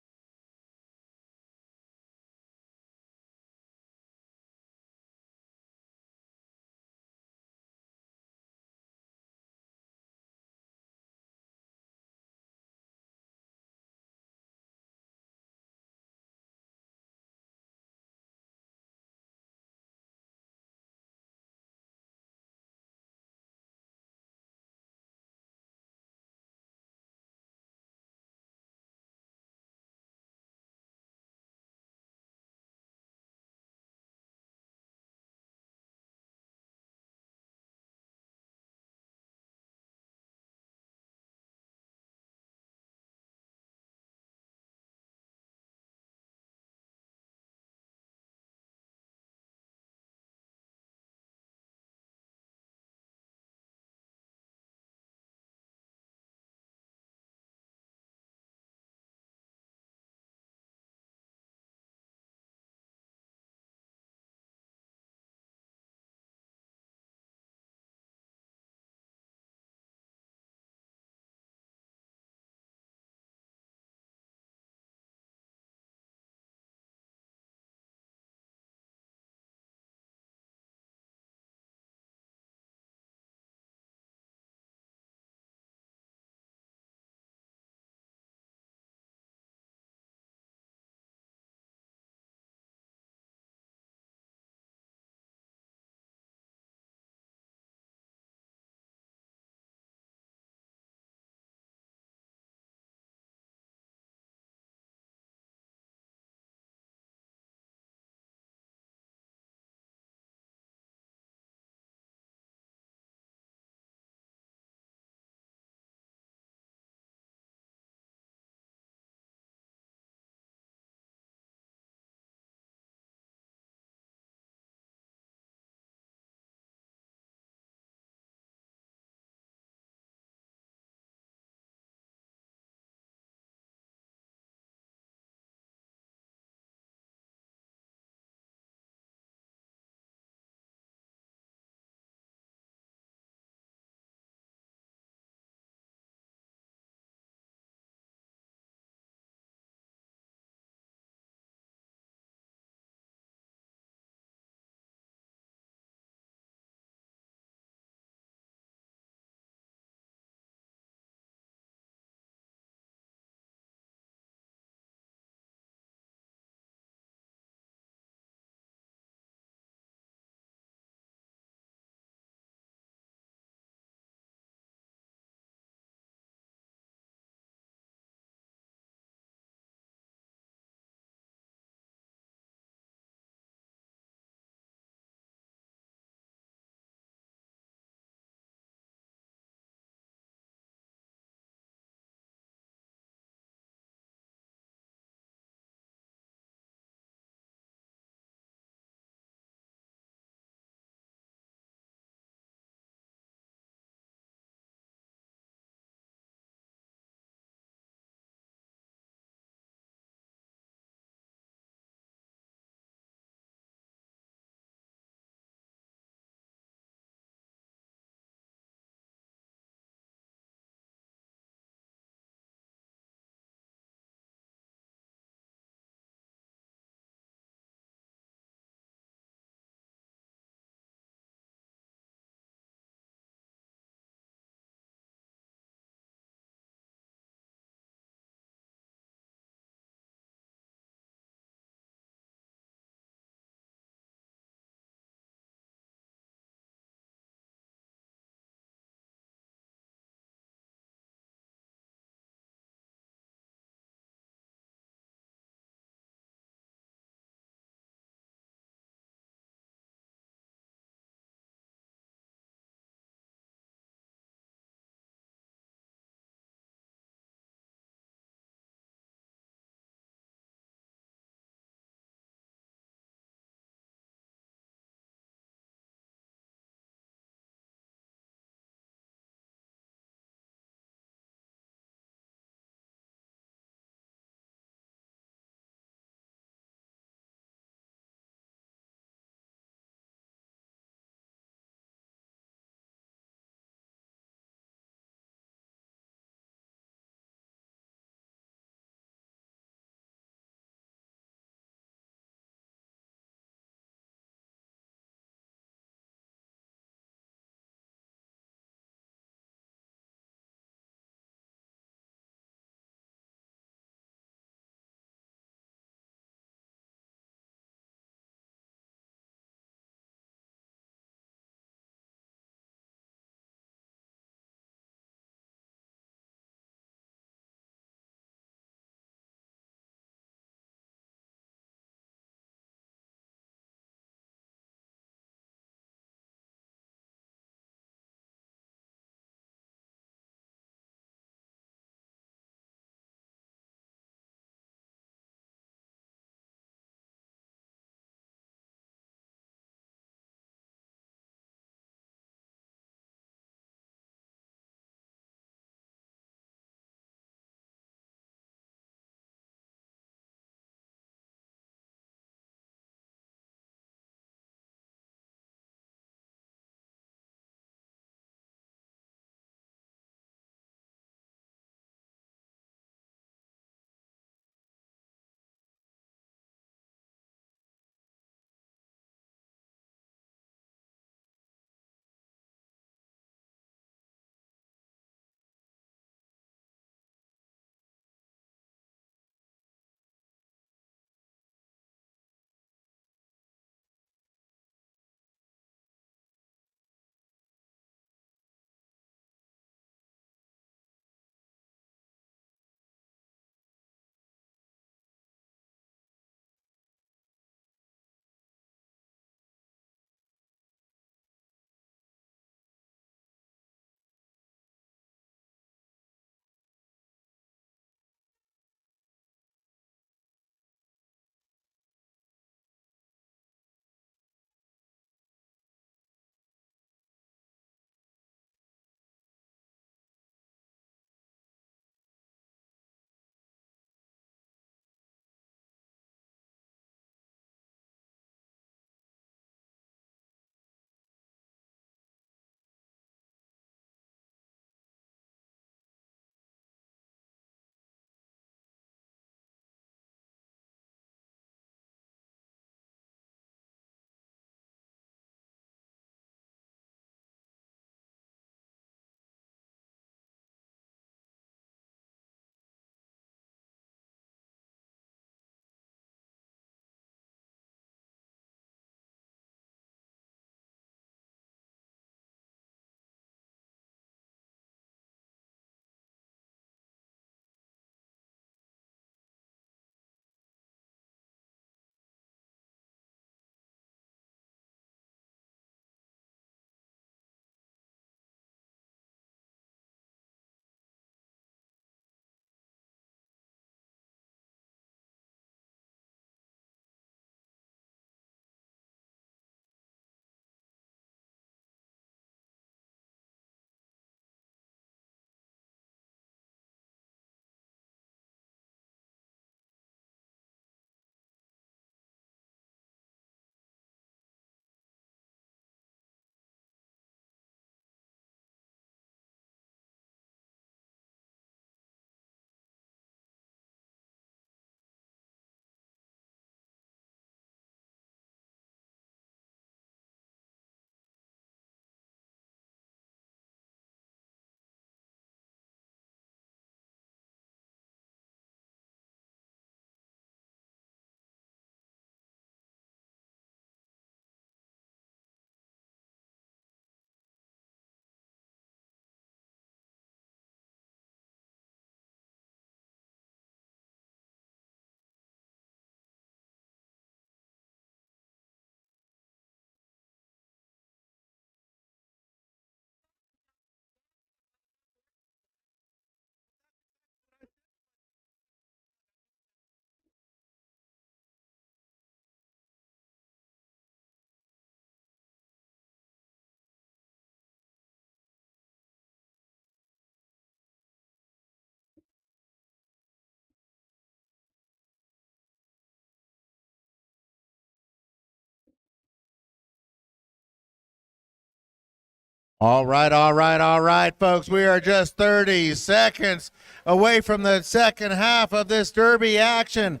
All right, all right, all right, folks. We are just 30 seconds away from the second half of this Derby action.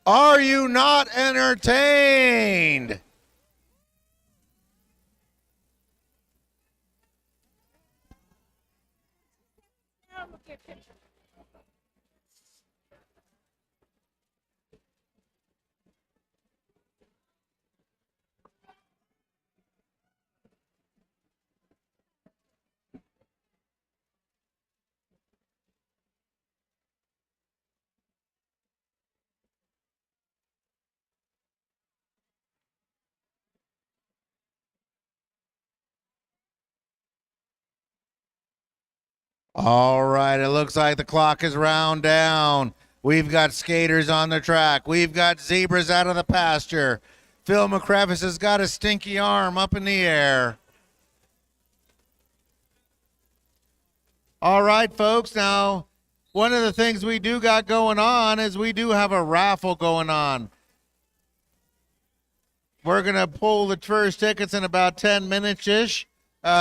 Are you not entertained? All right, it looks like the clock is round down. We've got skaters on the track. We've got zebras out of the pasture. Phil McCrevis has got a stinky arm up in the air. All right, folks. Now, one of the things we do got going on is we do have a raffle going on. We're going to pull the first tickets in about 10 minutes-ish.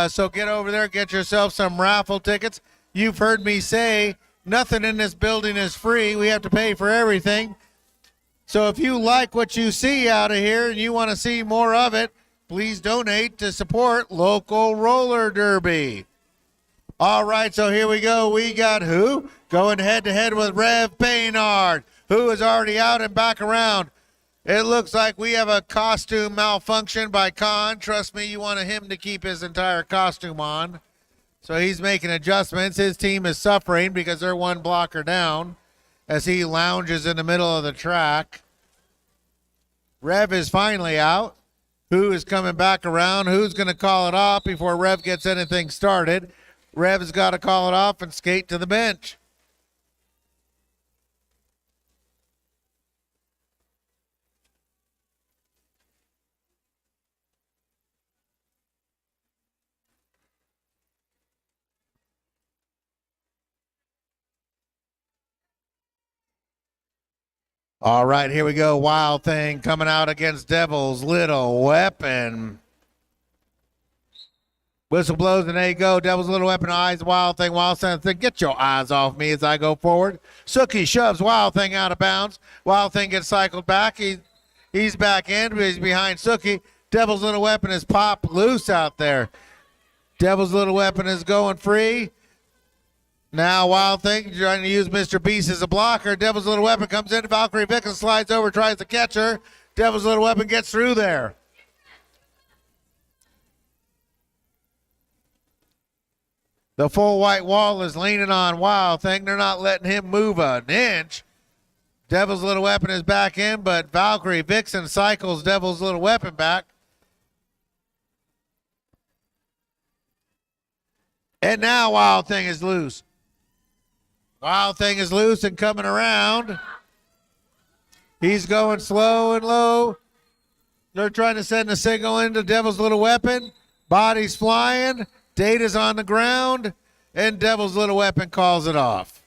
So get over there, get yourself some raffle tickets. You've heard me say nothing in this building is free. We have to pay for everything. So if you like what you see out of here and you want to see more of it, please donate to support local roller derby. All right, so here we go. We got who? Going head-to-head with Rev Paynard, who is already out and back around. It looks like we have a costume malfunction by Khan. Trust me, you want him to keep his entire costume on. So he's making adjustments. His team is suffering because they're one blocker down as he lounges in the middle of the track. Rev is finally out. Who is coming back around? Who's going to call it off before Rev gets anything started? Rev's got to call it off and skate to the bench. All right, here we go. Wild Thing coming out against Devil's Little Weapon. Whistle blows and there you go. Devil's Little Weapon eyes Wild Thing. Wild Thing, get your eyes off me as I go forward. Sookie shoves Wild Thing out of bounds. Wild Thing gets cycled back. He's back in. He's behind Sookie. Devil's Little Weapon is popped loose out there. Devil's Little Weapon is going free. Now Wild Thing trying to use Mr. Beast as a blocker. Devil's Little Weapon comes in. Valkyrie Vickens slides over, tries to catch her. Devil's Little Weapon gets through there. The full white wall is leaning on Wild Thing. They're not letting him move an inch. Devil's Little Weapon is back in, but Valkyrie Vixen cycles Devil's Little Weapon back. And now Wild Thing is loose. Wild Thing is loose and coming around. He's going slow and low. They're trying to send a signal into Devil's Little Weapon. Body's flying. Data's on the ground. And Devil's Little Weapon calls it off.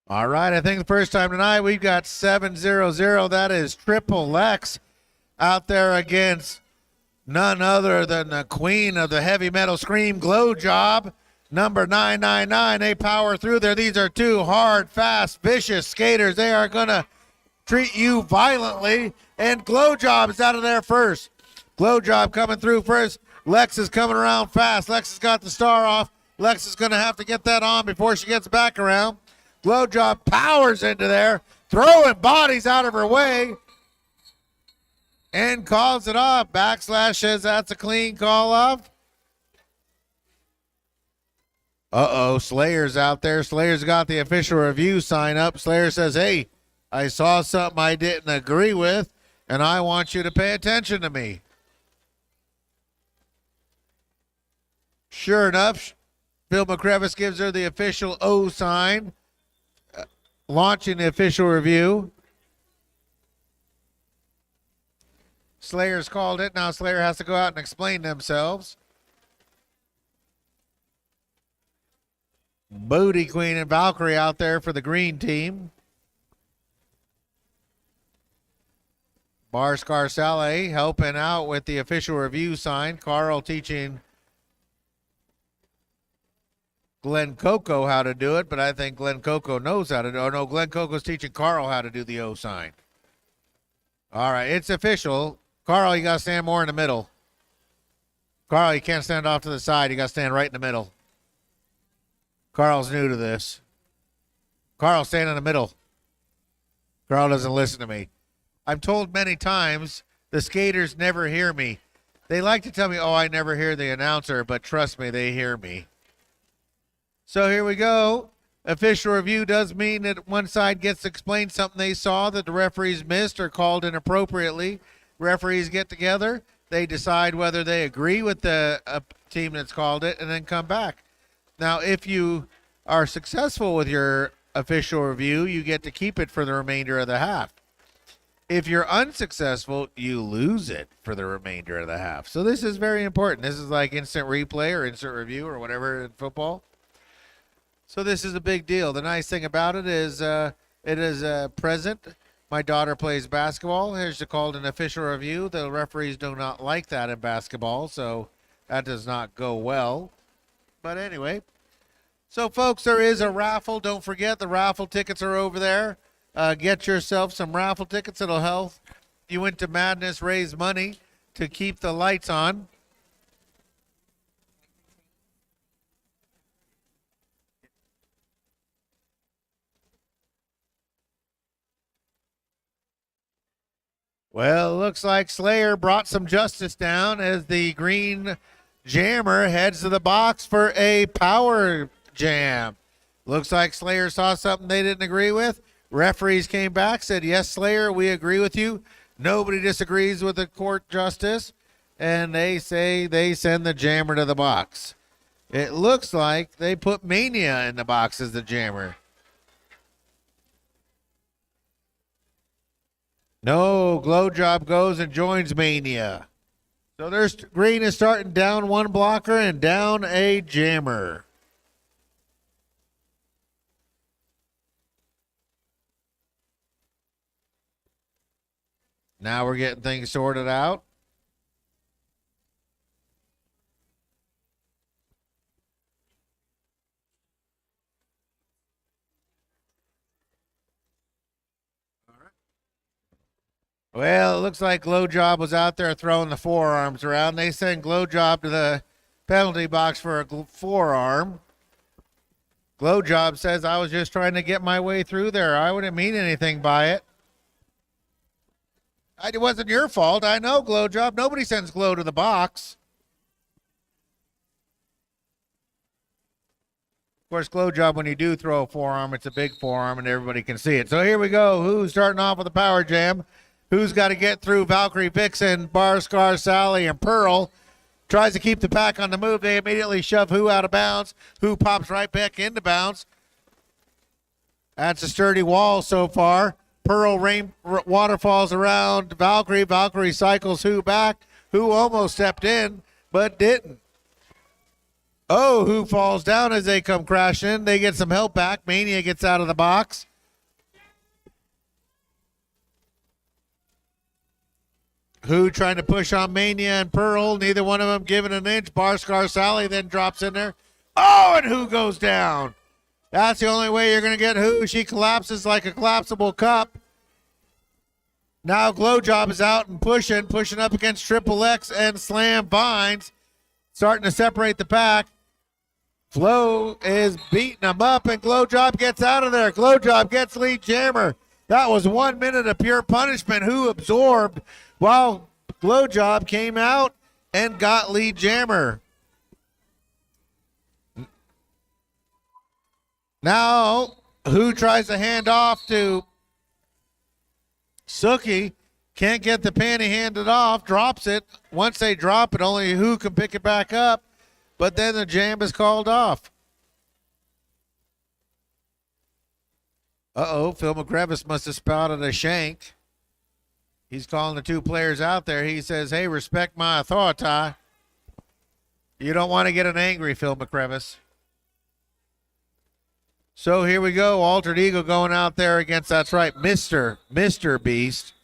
All right, I think the first time tonight we've got 7-0-0. That is Triple X out there against none other than the queen of the heavy metal scream, Glow Job, number 999. They power through there. These are two hard, fast, vicious skaters. They are going to treat you violently. And Glow Job is out of there first. Glow Job coming through first. Lex is coming around fast. Lex has got the star off. Lex is going to have to get that on before she gets back around. Glow Job powers into there, throwing bodies out of her way, and calls it off. Backslash says that's a clean call off. Uh-oh, Slayer's out there. Slayer's got the official review sign up. Slayer says, hey, I saw something I didn't agree with, and I want you to pay attention to me. Sure enough, Phil McCrevis gives her the official O sign, launching the official review. Slayer's called it. Now Slayer has to go out and explain themselves. Booty Queen and Valkyrie out there for the green team. Bar Scarsale helping out with the official review sign. Carl teaching Glenn Coco how to do it, but I think Glenn Coco knows how to do it. Oh, no, Glenn Coco's teaching Carl how to do the O sign. All right, it's official. Carl, you got to stand more in the middle. Carl, you can't stand off to the side. You got to stand right in the middle. Carl's new to this. Carl, stand in the middle. Carl doesn't listen to me. I'm told many times the skaters never hear me. They like to tell me, oh, I never hear the announcer, but trust me, they hear me. So here we go. Official review does mean that one side gets to explain something they saw that the referees missed or called inappropriately. Referees get together. They decide whether they agree with the team that's called it and then come back. Now, if you are successful with your official review, you get to keep it for the remainder of the half. If you're unsuccessful, you lose it for the remainder of the half. So this is very important. This is like instant replay or instant review or whatever in football. So this is a big deal. The nice thing about it is present. My daughter plays basketball. Here's called an official review. The referees do not like that in basketball, so that does not go well. But anyway, so folks, there is a raffle. Don't forget the raffle tickets are over there. Get yourself some raffle tickets. It'll help Uinta Madness raise money to keep the lights on. Well, it looks like Slayer brought some justice down as the green jammer heads to the box for a power jam. Looks like Slayer saw something they didn't agree with. Referees came back, said, yes, Slayer, we agree with you. Nobody disagrees with the court justice. And they say they send the jammer to the box. It looks like they put Mania in the box as the jammer. No, Glow Job goes and joins Mania. So there's green is starting down one blocker and down a jammer. Now we're getting things sorted out. Well, it looks like Glow Job was out there throwing the forearms around. They send Glow Job to the penalty box for a forearm. Glow Job says, I was just trying to get my way through there. I wouldn't mean anything by it. It wasn't your fault. I know, Glow Job. Nobody sends Glow to the box. Of course, Glow Job, when you do throw a forearm, it's a big forearm and everybody can see it. So here we go. Who's starting off with a power jam? Who's got to get through Valkyrie Vixen, Bar Scar, Sally, and Pearl? Tries to keep the pack on the move. They immediately shove Who out of bounds. Who pops right back into bounds. That's a sturdy wall so far. Pearl waterfalls around Valkyrie. Valkyrie cycles Who back. Who almost stepped in, but didn't. Oh, Who falls down as they come crashing. They get some help back. Mania gets out of the box. Who trying to push on Mania and Pearl. Neither one of them giving an inch. Bar Scar Sally then drops in there. Oh, and Who goes down. That's the only way you're going to get Who. She collapses like a collapsible cup. Now Glow Job is out and pushing up against Triple X and Slam Vines. Starting to separate the pack. Flo is beating them up, and Glow Job gets out of there. Glow Job gets lead jammer. That was 1 minute of pure punishment. Who absorbed while Glow Job came out and got lead jammer. Now, Who tries to hand off to Suki. Can't get the panty handed off. Drops it. Once they drop it, only Who can pick it back up. But then the jam is called off. Uh-oh, Phil McGrevis must have spouted a shank. He's calling the two players out there. He says, hey, respect my authority. You don't want to get an angry Phil McGrevis. So here we go. Altered Ego going out there against, that's right, Mr. Beast.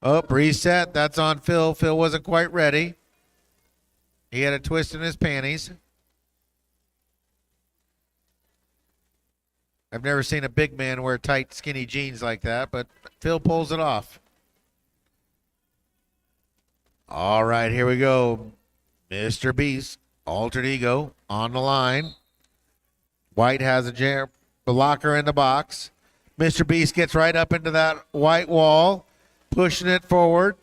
Oh, reset. That's on Phil. Phil wasn't quite ready. He had a twist in his panties. I've never seen a big man wear tight, skinny jeans like that, but Phil pulls it off. All right, here we go. Mr. Beast, Altered Ego on the line. White has a blocker in the box. Mr. Beast gets right up into that white wall, pushing it forward.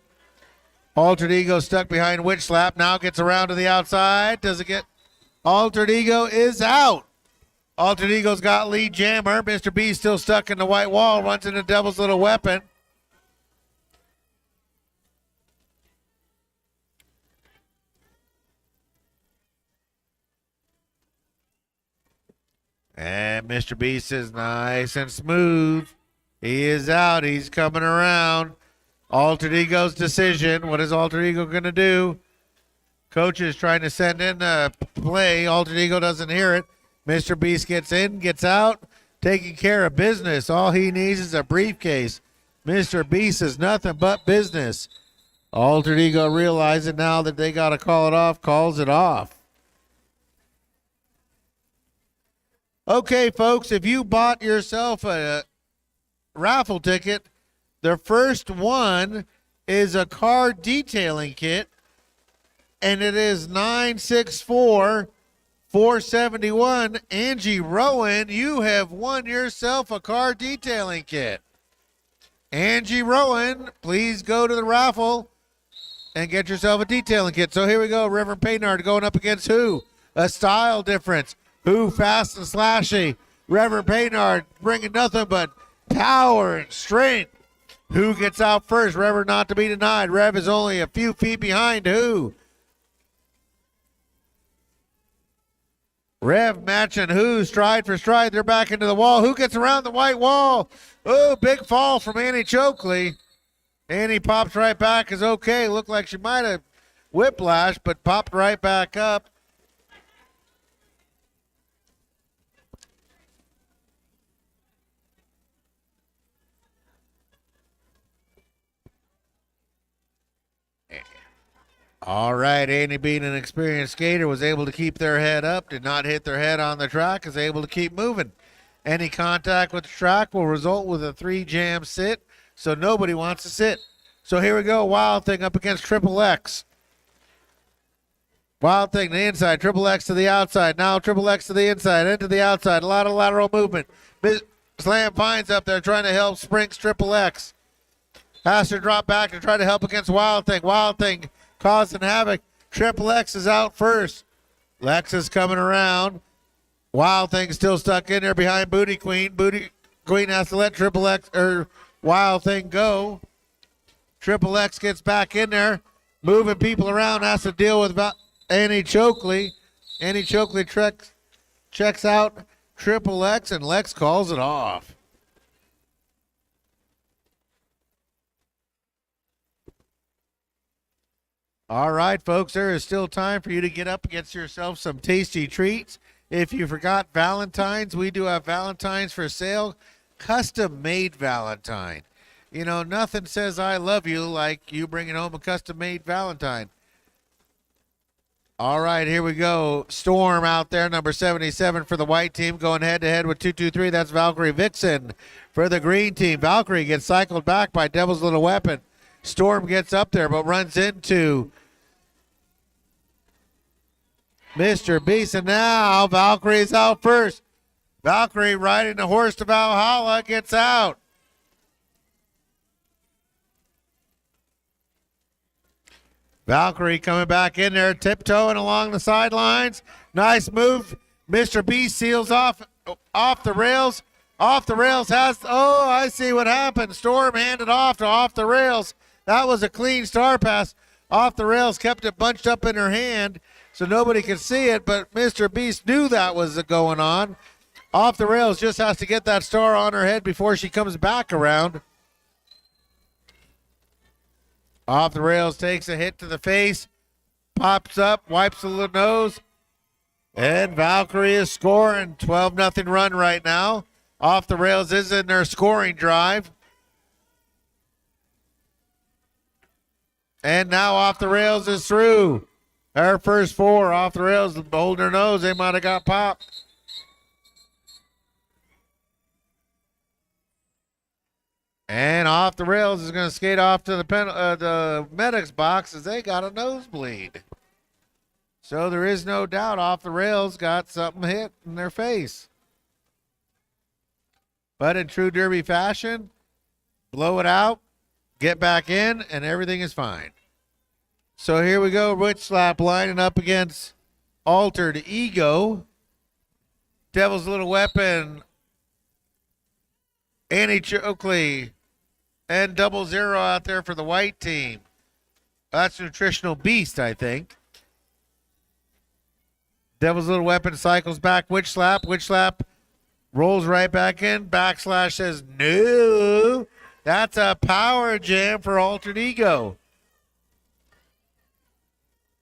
Altered Ego stuck behind Witch Slap. Now gets around to the outside. Does it get? Altered Ego is out. Altered Ego's got lead jammer. Mr. Beast still stuck in the white wall. Runs into Devil's Little Weapon. And Mr. Beast is nice and smooth. He is out. He's coming around. Altered Ego's decision. What is Altered Ego going to do? Coach is trying to send in a play. Altered Ego doesn't hear it. Mr. Beast gets in, gets out, taking care of business. All he needs is a briefcase. Mr. Beast is nothing but business. Altered Ego realizing now that they got to call it off, calls it off. Okay, folks, if you bought yourself a raffle ticket, the first one is a car detailing kit, and it is 964-471. Angie Rowan, you have won yourself a car detailing kit. Angie Rowan, please go to the raffle and get yourself a detailing kit. So here we go. Reverend Paynard going up against who? A style difference. Who fast and slashy? Reverend Paynard bringing nothing but power and strength. Who gets out first? Reverend not to be denied. Rev is only a few feet behind who? Rev matching who? Stride for stride. They're back into the wall. Who gets around the white wall? Oh, big fall from Annie Chokley. Annie pops right back. Is okay. Looked like she might have whiplash, but popped right back up. All right, Andy being an experienced skater was able to keep their head up, did not hit their head on the track, is able to keep moving. Any contact with the track will result with a 3-jam sit, so nobody wants to sit. So here we go, Wild Thing up against Triple X. Wild Thing to the inside, Triple X to the outside, now Triple X to the inside, into the outside, a lot of lateral movement. Slam Pines up there trying to help Sprinks Triple X. Has to drop back to try to help against Wild Thing. Wild Thing causing havoc. Triple X is out first. Lex is coming around. Wild Thing still stuck in there behind Booty Queen. Booty Queen has to let Triple X or Wild Thing go. Triple X gets back in there, moving people around, has to deal with Annie Chokley. Annie Chokley checks out Triple X, and Lex calls it off. All right, folks, there is still time for you to get up and get yourself some tasty treats. If you forgot Valentine's, we do have Valentine's for sale, custom-made Valentine. You know, nothing says I love you like you bringing home a custom-made Valentine. All right, here we go. Storm out there, number 77 for the white team, going head-to-head with 223. That's Valkyrie Vixen for the green team. Valkyrie gets cycled back by Devil's Little Weapon. Storm gets up there but runs into Mr. Beast, and now Valkyrie's out first. Valkyrie riding the horse to Valhalla gets out. Valkyrie coming back in there, tiptoeing along the sidelines. Nice move. Mr. Beast seals off the rails. Off the rails has, oh, I see what happened. Storm handed off to off the rails. That was a clean star pass. Off the rails, kept it bunched up in her hand so nobody could see it, but Mr. Beast knew that was going on. Off the rails just has to get that star on her head before she comes back around. Off the rails takes a hit to the face, pops up, wipes the little nose, And Valkyrie is scoring 12-0 run right now. Off the Rails is in their scoring drive. And now Off the Rails is through. Our first four Off the Rails holding their nose. They might have got popped. And Off the Rails is going to skate off to the medics box as they got a nosebleed. So there is no doubt Off the Rails got something hit in their face. But in true Derby fashion, blow it out, get back in, and everything is fine. So here we go, Witch Slap lining up against Altered Ego. Devil's Little Weapon, Annie Chokley, and 00 out there for the white team. That's Nutritional Beast, I think. Devil's Little Weapon cycles back. Witch Slap. Witch Slap rolls right back in. Backslash says no. That's a power jam for Altered Ego.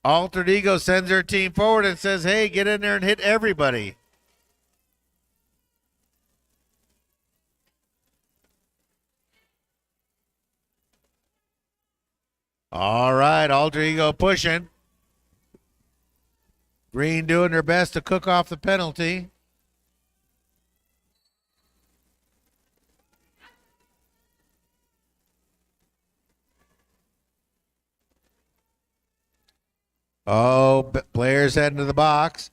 Altered Ego sends their team forward and says, hey, get in there and hit everybody. All right, Alter Ego pushing. Green doing their best to cook off the penalty. Oh, players heading to the box.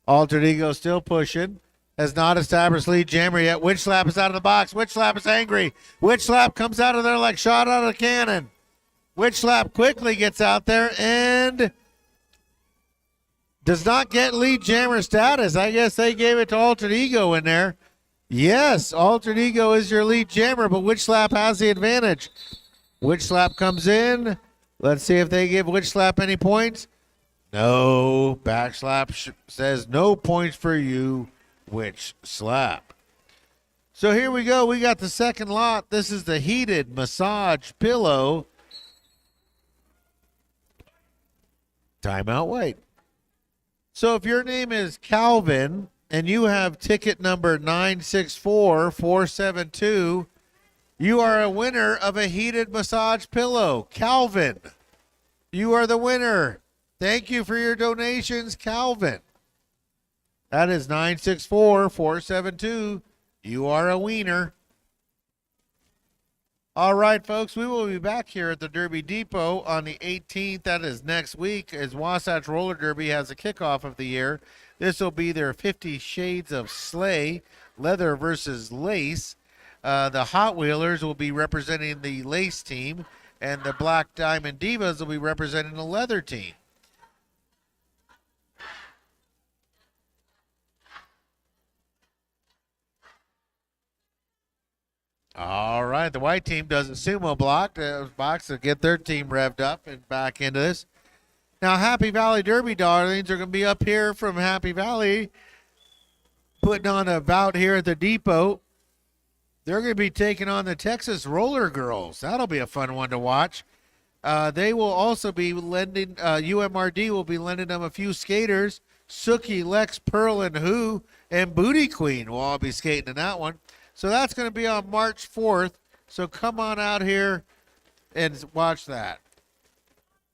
Altered Ego still pushing. Has not established lead jammer yet. Witch Slap is out of the box. Witch Slap is angry. Witch Slap comes out of there like shot out of a cannon. Witch Slap quickly gets out there and does not get lead jammer status. I guess they gave it to Altered Ego in there. Yes, Altered Ego is your lead jammer, but Witch Slap has the advantage. Witch Slap comes in. Let's see if they give Witch Slap any points. No. Backslap says no points for you, Witch Slap. So here we go. We got the second lot. This is the heated massage pillow. Timeout, wait. So if your name is Calvin and you have ticket number 964472, you are a winner of a heated massage pillow. Calvin, you are the winner. Thank you for your donations, Calvin. That is 964472. You are a wiener. All right, folks, we will be back here at the Derby Depot on the 18th. That is next week, as Wasatch Roller Derby has a kickoff of the year. This will be their 50 Shades of Sleigh, leather versus lace. The Hot Wheelers will be representing the lace team, and the Black Diamond Divas will be representing the leather team. All right, the white team does a sumo block box to get their team revved up and back into this. Now, Happy Valley Derby darlings are going to be up here from Happy Valley putting on a bout here at the depot. They're going to be taking on the Texas Roller Girls. That'll be a fun one to watch. They will also be lending, UMRD will be lending them a few skaters. Suki, Lex, Pearl, and Who, and Booty Queen will all be skating in that one. So that's going to be on March 4th. So come on out here and watch that.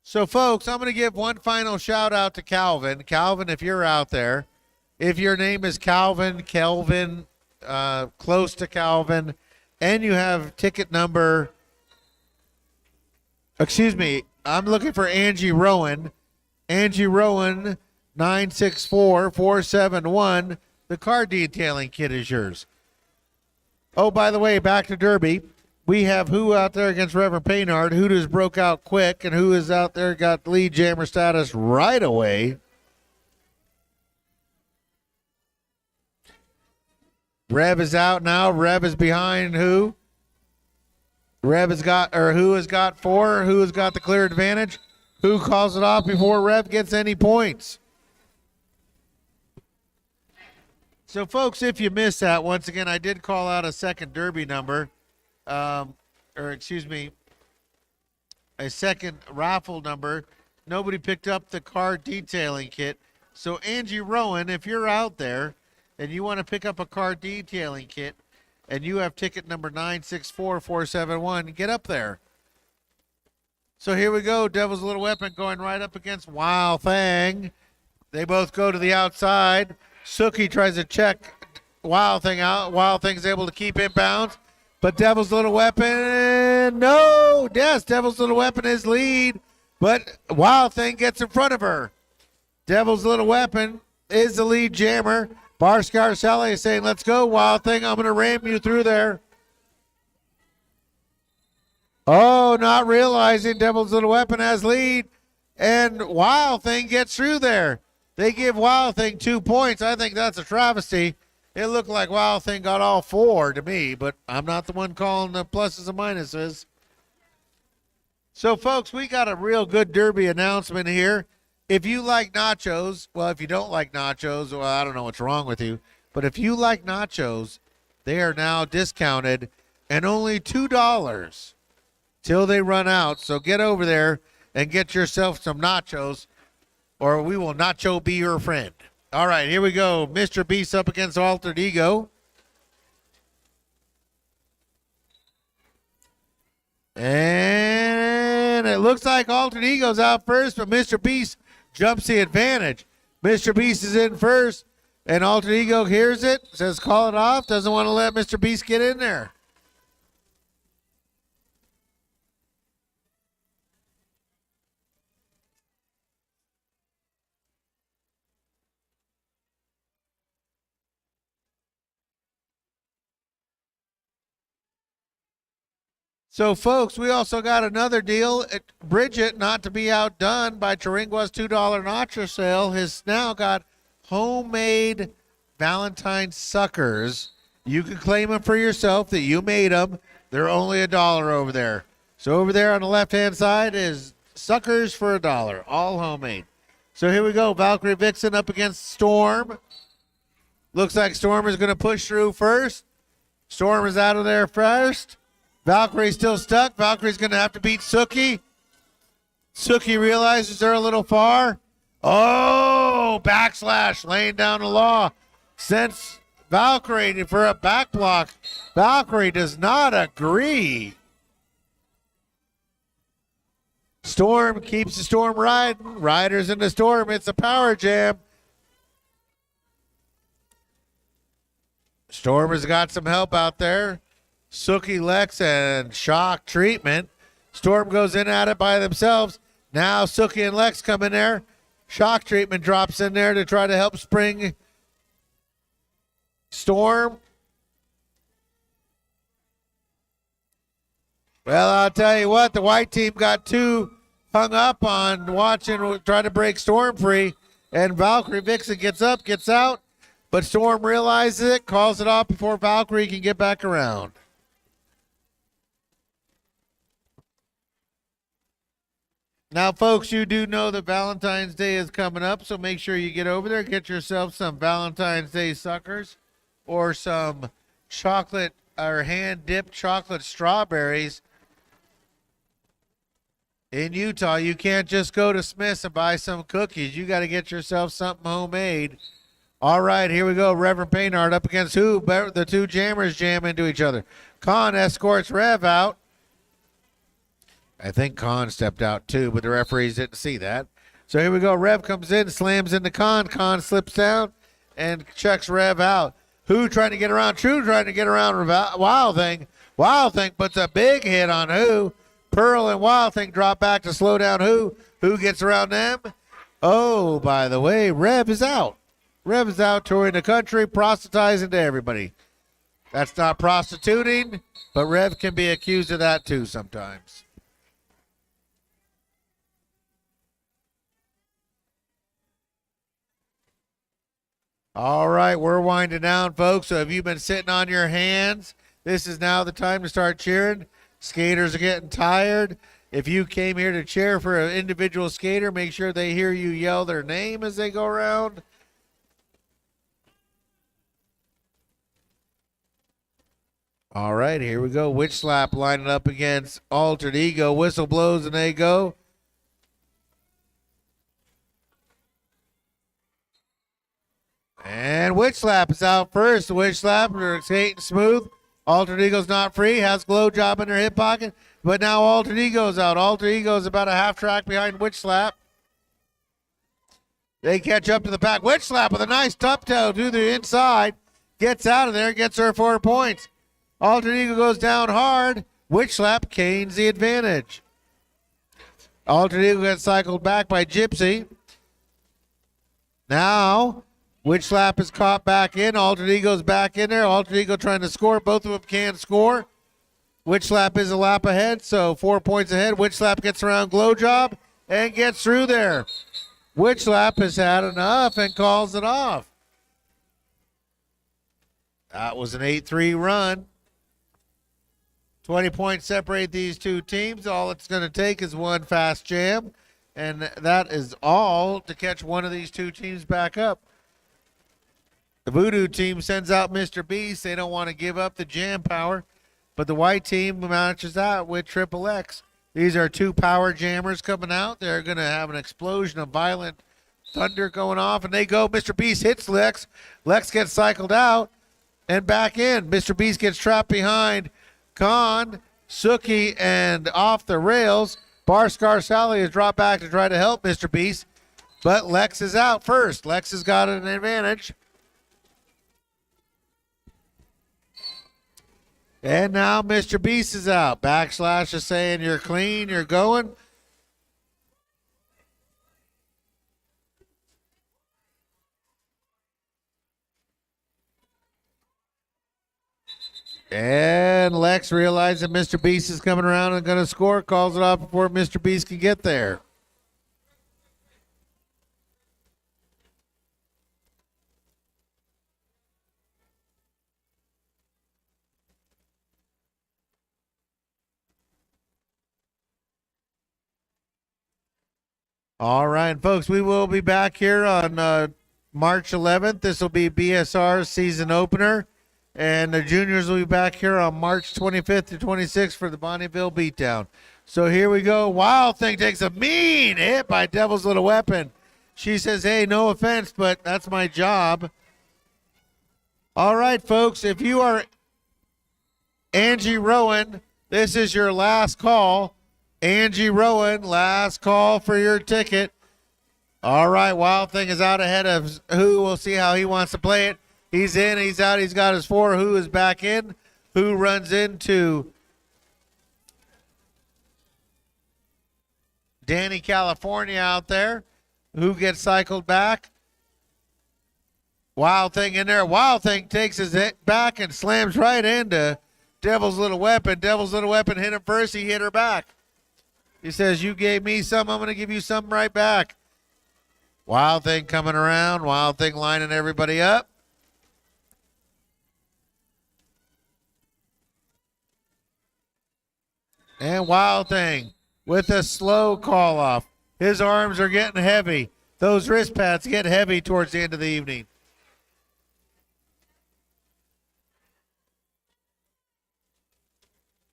So, folks, I'm going to give one final shout out to Calvin. Calvin, if you're out there, if your name is Calvin, Kelvin, close to Calvin, and you have ticket number, I'm looking for Angie Rowan. Angie Rowan, 964471. The car detailing kit is yours. Oh, by the way, back to Derby. We have Who out there against Reverend Paynard. Who just broke out quick, and Who is out there got lead jammer status right away. Rev is out now. Rev is behind Who. Who has got 4. Who has got the clear advantage. Who calls it off before Rev gets any points. So, folks, if you missed that, once again, I did call out a second Derby number, a second raffle number. Nobody picked up the car detailing kit. So Angie Rowan, if you're out there and you want to pick up a car detailing kit and you have ticket number 964471, get up there. So here we go. Devil's Little Weapon going right up against Wild Thing. They both go to the outside. Suki tries to check Wild Thing out. Wild Thing's able to keep inbounds. But Devil's Little Weapon, no. Yes, Devil's Little Weapon is lead. But Wild Thing gets in front of her. Devil's Little Weapon is the lead jammer. Bar Scarcelli is saying, let's go, Wild Thing. I'm going to ram you through there. Oh, not realizing Devil's Little Weapon has lead, and Wild Thing gets through there. They give Wild Thing 2 points. I think that's a travesty. It looked like Wild Thing got all 4 to me, but I'm not the one calling the pluses and minuses. So, folks, we got a real good Derby announcement here. If you like nachos, well, if you don't like nachos, well, I don't know what's wrong with you, but if you like nachos, they are now discounted and only $2. Till they run out. So get over there and get yourself some nachos, or we will nacho be your friend. All right, here we go. Mr. Beast up against Altered Ego. And it looks like Altered Ego's out first, but Mr. Beast jumps the advantage. Mr. Beast is in first, and Altered Ego hears it, says call it off, doesn't want to let Mr. Beast get in there. So, folks, we also got another deal. Bridget, not to be outdone by Chiringua's $2 nacho sale, has now got homemade Valentine's suckers. You can claim them for yourself that you made them. They're only $1 over there. So over there on the left-hand side is suckers for $1, all homemade. So here we go. Valkyrie Vixen up against Storm. Looks like Storm is going to push through first. Storm is out of there first. Valkyrie's still stuck. Valkyrie's going to have to beat Suki. Suki realizes they're a little far. Oh, backslash, laying down the law. Sends Valkyrie for a back block. Valkyrie does not agree. Storm keeps the Storm riding. Riders in the Storm. It's a power jam. Storm has got some help out there. Suki, Lex, and Shock treatment. Storm goes in at it by themselves. Now Suki and Lex come in there. Shock treatment drops in there to try to help spring Storm. Well, I'll tell you what, the white team got too hung up on watching, trying to break Storm free. And Valkyrie Vixen gets up, gets out. But Storm realizes it, calls it off before Valkyrie can get back around. Now, folks, you do know that Valentine's Day is coming up, so make sure you get over there, get yourself some Valentine's Day suckers or some chocolate or hand-dipped chocolate strawberries. In Utah, you can't just go to Smith's and buy some cookies. You got to get yourself something homemade. All right, here we go. Reverend Paynard up against who? The two jammers jam into each other. Khan escorts Rev out. I think Khan stepped out too, but the referees didn't see that. So here we go. Rev comes in, slams into Khan. Khan slips down and checks Rev out. Who trying to get around? True trying to get around Wild Thing. Wild Thing puts a big hit on Who. Pearl and Wild Thing drop back to slow down Who. Who gets around them? Oh, by the way, Rev is out. Rev is out touring the country, proselytizing to everybody. That's not prostituting, but Rev can be accused of that too sometimes. All right, we're winding down, folks. So if you've been sitting on your hands, this is now the time to start cheering. Skaters are getting tired. If you came here to cheer for an individual skater, make sure they hear you yell their name as they go around. All right, here we go. Witch Slap lining up against Altered Ego. Whistle blows and they go. And Witch Slap is out first. Witch Slap, they're skating smooth. Alter Ego's not free, has Glow Job in their hip pocket, but now Alter Ego's out. Alter Ego's about a half track behind Witch Slap. They catch up to the pack. Witch Slap with a nice top toe to the inside. Gets out of there, gets her 4 points. Alter Ego goes down hard. Witch Slap gains the advantage. Alter Ego gets cycled back by Gypsy. Now, Witch Slap is caught back in. Alter Ego's back in there. Alter Ego trying to score. Both of them can score. Witch Slap is a lap ahead, so 4 points ahead. Witch Slap gets around Glow Job and gets through there. Witch Slap has had enough and calls it off. That was an 8-3 run. 20 points separate these two teams. All it's going to take is one fast jam, and that is all to catch one of these two teams back up. The Voodoo team sends out Mr. Beast. They don't want to give up the jam power, but the white team matches out with Triple X. These are two power jammers coming out. They're going to have an explosion of violent thunder going off, and they go. Mr. Beast hits Lex. Lex gets cycled out and back in. Mr. Beast gets trapped behind Khan, Suki, and off the rails. Barscar Sally has dropped back to try to help Mr. Beast, but Lex is out first. Lex has got an advantage. And now Mr. Beast is out. Backslash is saying you're clean, you're going. And Lex realizes that Mr. Beast is coming around and going to score, calls it off before Mr. Beast can get there. All right, folks, we will be back here on March 11th. This will be BSR's season opener. And the juniors will be back here on March 25th to 26th for the Bonneville Beatdown. So here we go. Wild Thing takes a mean hit by Devil's Little Weapon. She says, hey, no offense, but that's my job. All right, folks, if you are Angie Rowan, this is your last call. Angie Rowan, last call for your ticket. All right, Wild Thing is out ahead of Who. We'll see how he wants to play it. He's in, he's out, he's got his 4. Who is back in. Who runs into Danny California out there. Who gets cycled back. Wild Thing in there. Wild Thing takes his hit back and slams right into Devil's Little Weapon. Devil's Little Weapon hit him first, he hit her back. He says, you gave me some, I'm going to give you some right back. Wild Thing coming around. Wild Thing lining everybody up. And Wild Thing with a slow call off. His arms are getting heavy. Those wrist pads get heavy towards the end of the evening.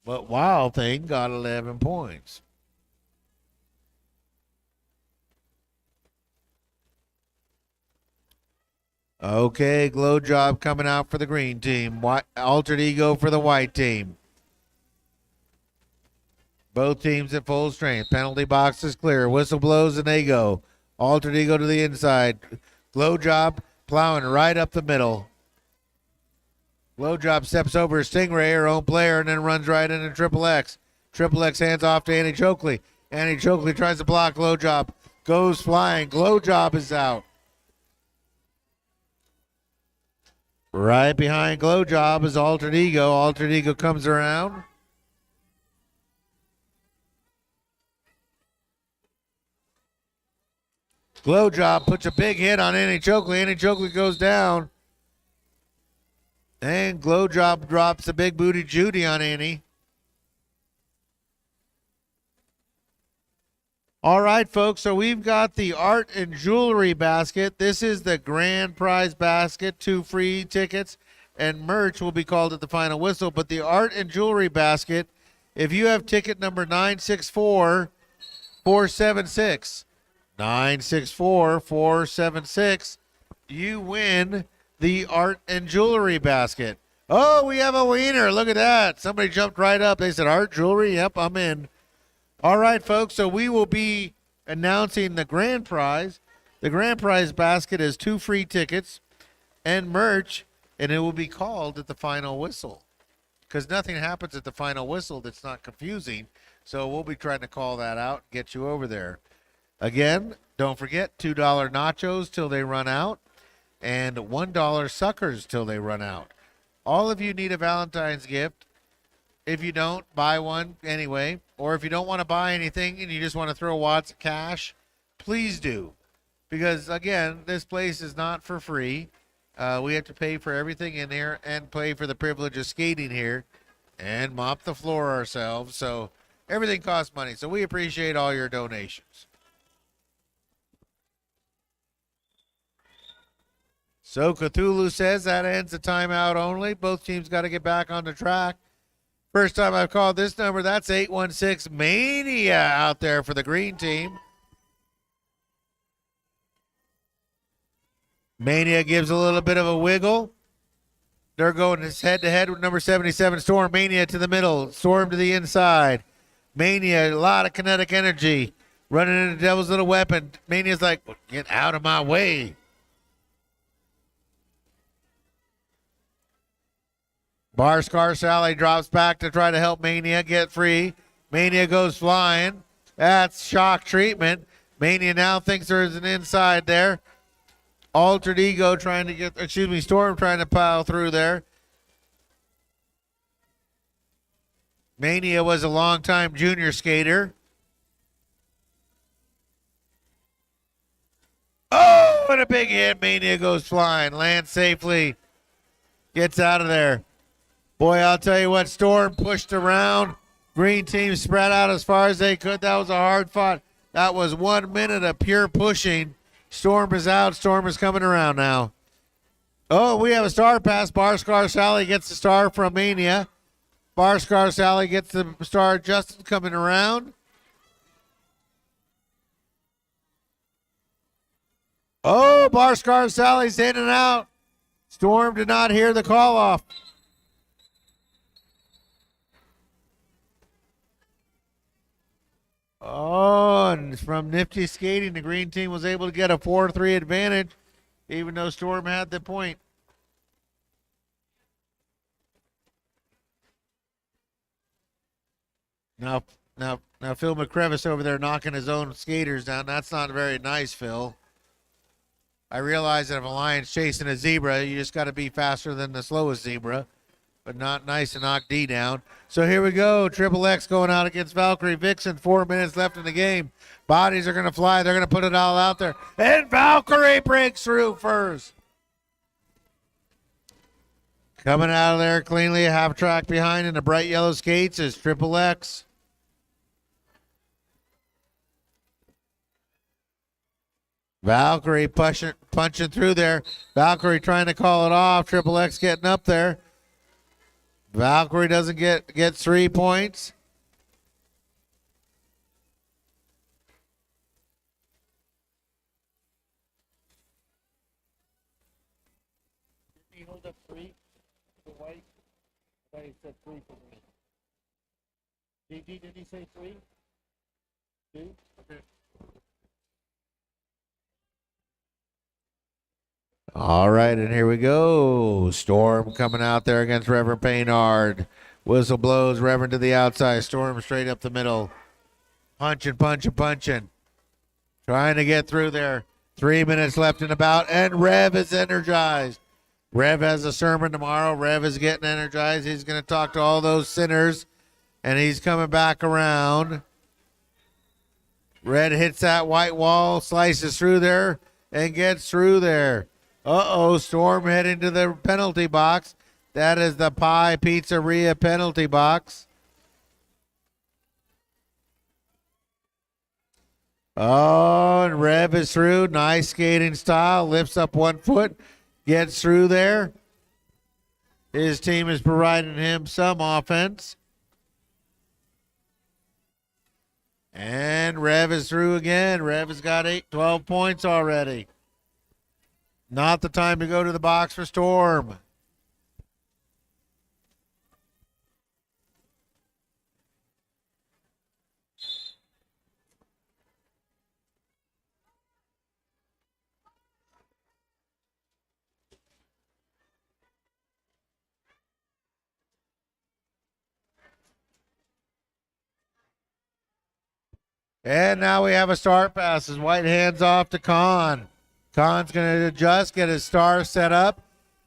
But Wild Thing got 11 points. Okay, Glow Job coming out for the green team. Altered Ego for the white team. Both teams at full strength. Penalty box is clear. Whistle blows and they go. Altered Ego to the inside. Glow Job plowing right up the middle. Glow Job steps over Stingray, her own player, and then runs right into Triple X. Triple X hands off to Annie Chokley. Annie Chokley tries to block Glow Job. Goes flying. Glow Job is out. Right behind Glow Job is Altered Ego. Altered Ego comes around. Glow Job puts a big hit on Annie Chokley. Annie Chokley goes down. And Glow Job drops a big booty Judy on Annie. All right, folks, so we've got the art and jewelry basket. This is the grand prize basket, 2 free tickets, and merch will be called at the final whistle. But the art and jewelry basket, if you have ticket number 964-476, 964-476, you win the art and jewelry basket. Oh, we have a wiener. Look at that. Somebody jumped right up. They said art, jewelry. Yep, I'm in. All right, folks. So we will be announcing the grand prize. The grand prize basket is 2 free tickets and merch, and it will be called at the final whistle. Because nothing happens at the final whistle that's not confusing. So we'll be trying to call that out, get you over there. Again, don't forget $2 nachos till they run out, and $1 suckers till they run out. All of you need a Valentine's gift. If you don't, buy one anyway. Or if you don't want to buy anything and you just want to throw watts of cash, please do. Because, again, this place is not for free. We have to pay for everything in here and pay for the privilege of skating here and mop the floor ourselves. So everything costs money. So we appreciate all your donations. So Cthulhu says that ends the timeout only. Both teams got to get back on the track. First time I've called this number, that's 816 Mania out there for the green team. Mania gives a little bit of a wiggle. They're going head-to-head with number 77, Storm. Mania to the middle, Storm to the inside. Mania, a lot of kinetic energy, running into Devil's little weapon. Mania's like, get out of my way. Barscar Sally drops back to try to help Mania get free. Mania goes flying. That's shock treatment. Mania now thinks there's an inside there. Altered Ego trying to get, Storm trying to pile through there. Mania was a longtime junior skater. Oh, and a big hit. Mania goes flying, lands safely, gets out of there. Boy, I'll tell you what, Storm pushed around. Green team spread out as far as they could. That was a hard fought. That was 1 minute of pure pushing. Storm is out. Storm is coming around now. Oh, we have a star pass. Barscar Sally gets the star from Mania. Barscar Sally gets the star. Justin coming around. Oh, Barscar Sally's in and out. Storm did not hear the call off. Oh, and from nifty skating, the green team was able to get a 4-3 advantage, even though Storm had the point. Now Phil McCrevis over there knocking his own skaters down. That's not very nice, Phil. I realize that if a lion's chasing a zebra, you just got to be faster than the slowest zebra. But not nice to knock D down. So here we go. Triple X going out against Valkyrie Vixen. 4 minutes left in the game. Bodies are going to fly. They're going to put it all out there. And Valkyrie breaks through first. Coming out of there cleanly, a half track behind in the bright yellow skates is Triple X. Valkyrie punching through there. Valkyrie trying to call it off. Triple X getting up there. Valkyrie doesn't get 3 points. Didn't he hold up 3 for White? I thought he said 3 for me. DG, did he say 3? 2? Okay. All right, and here we go. Storm coming out there against Reverend Paynard. Whistle blows, Reverend to the outside. Storm straight up the middle. Punching. Trying to get through there. 3 minutes left in the bout, and Rev is energized. Rev has a sermon tomorrow. Rev is getting energized. He's going to talk to all those sinners, and he's coming back around. Red hits that white wall, slices through there, and gets through there. Storm heading to the penalty box. That is the Pie Pizzeria penalty box. Oh, and Rev is through. Nice skating style. Lifts up 1 foot. Gets through there. His team is providing him some offense. And Rev is through again. Rev has got 12 points already. Not the time to go to the box for Storm. And now we have a start pass as White hands off to Khan. Khan's going to adjust, get his star set up.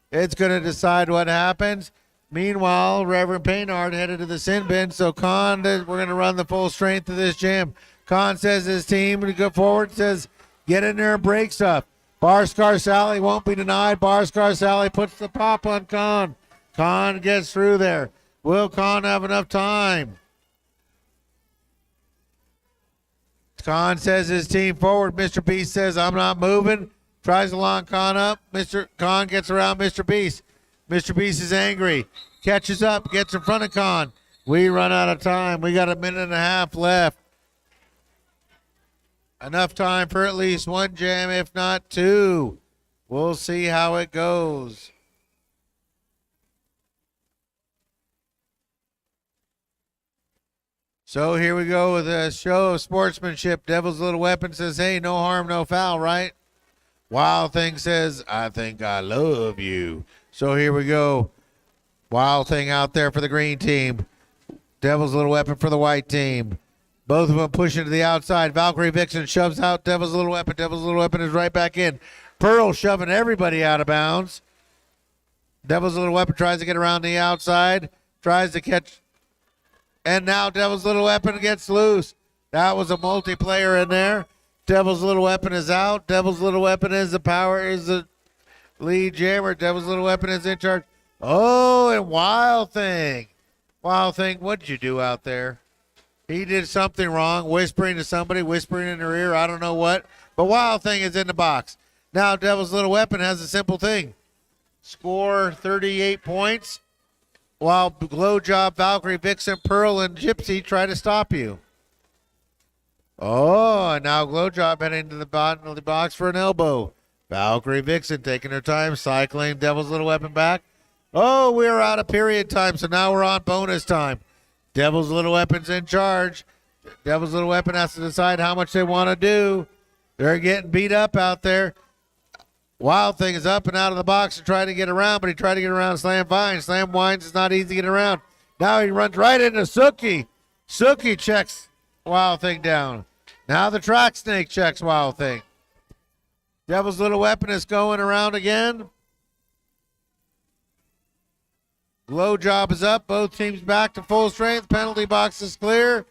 It's going to decide what happens. Meanwhile, Reverend Paynard headed to the sin bin, so Khan, we're going to run the full strength of this gym. Khan says his team to go forward, says get in there and break stuff. Barscar Sally won't be denied. Barscar Sally puts the pop on Khan. Khan gets through there. Will Khan have enough time? Khan says his team forward. Mr. Beast says, I'm not moving. Tries to lock Khan up. Mr. Khan gets around Mr. Beast. Mr. Beast is angry. Catches up, gets in front of Khan. We run out of time. We got a minute and a half left. Enough time for at least one jam, if not two. We'll see how it goes. So here we go with a show of sportsmanship. Devil's Little Weapon says, hey, no harm, no foul, right? Wild Thing says, I think I love you. So here we go. Wild Thing out there for the green team. Devil's Little Weapon for the white team. Both of them pushing to the outside. Valkyrie Vixen shoves out Devil's Little Weapon. Devil's Little Weapon is right back in. Pearl shoving everybody out of bounds. Devil's Little Weapon tries to get around the outside. Tries to catch. And now Devil's Little Weapon gets loose. That was a multiplayer in there. Devil's Little Weapon is out. Devil's Little Weapon is the lead jammer. Devil's Little Weapon is in charge. Oh, and Wild Thing. Wild Thing, what'd you do out there? He did something wrong, whispering to somebody, whispering in their ear, I don't know what. But Wild Thing is in the box. Now Devil's Little Weapon has a simple thing. Score 38 points. While Glow Job, Valkyrie, Vixen, Pearl, and Gypsy try to stop you. Oh, and now Glow Job heading to the bottom of the box for an elbow. Valkyrie, Vixen taking her time, cycling Devil's Little Weapon back. Oh, we're out of period time, so now we're on bonus time. Devil's Little Weapon's in charge. Devil's Little Weapon has to decide how much they want to do. They're getting beat up out there. Wild Thing is up and out of the box and trying to get around, but he tried to get around Slam Vines. Slam Vines is not easy to get around. Now he runs right into Suki. Suki checks Wild Thing down. Now the Track Snake checks Wild Thing. Devil's Little Weapon is going around again. Glow Job is up. Both teams back to full strength. Penalty box is clear.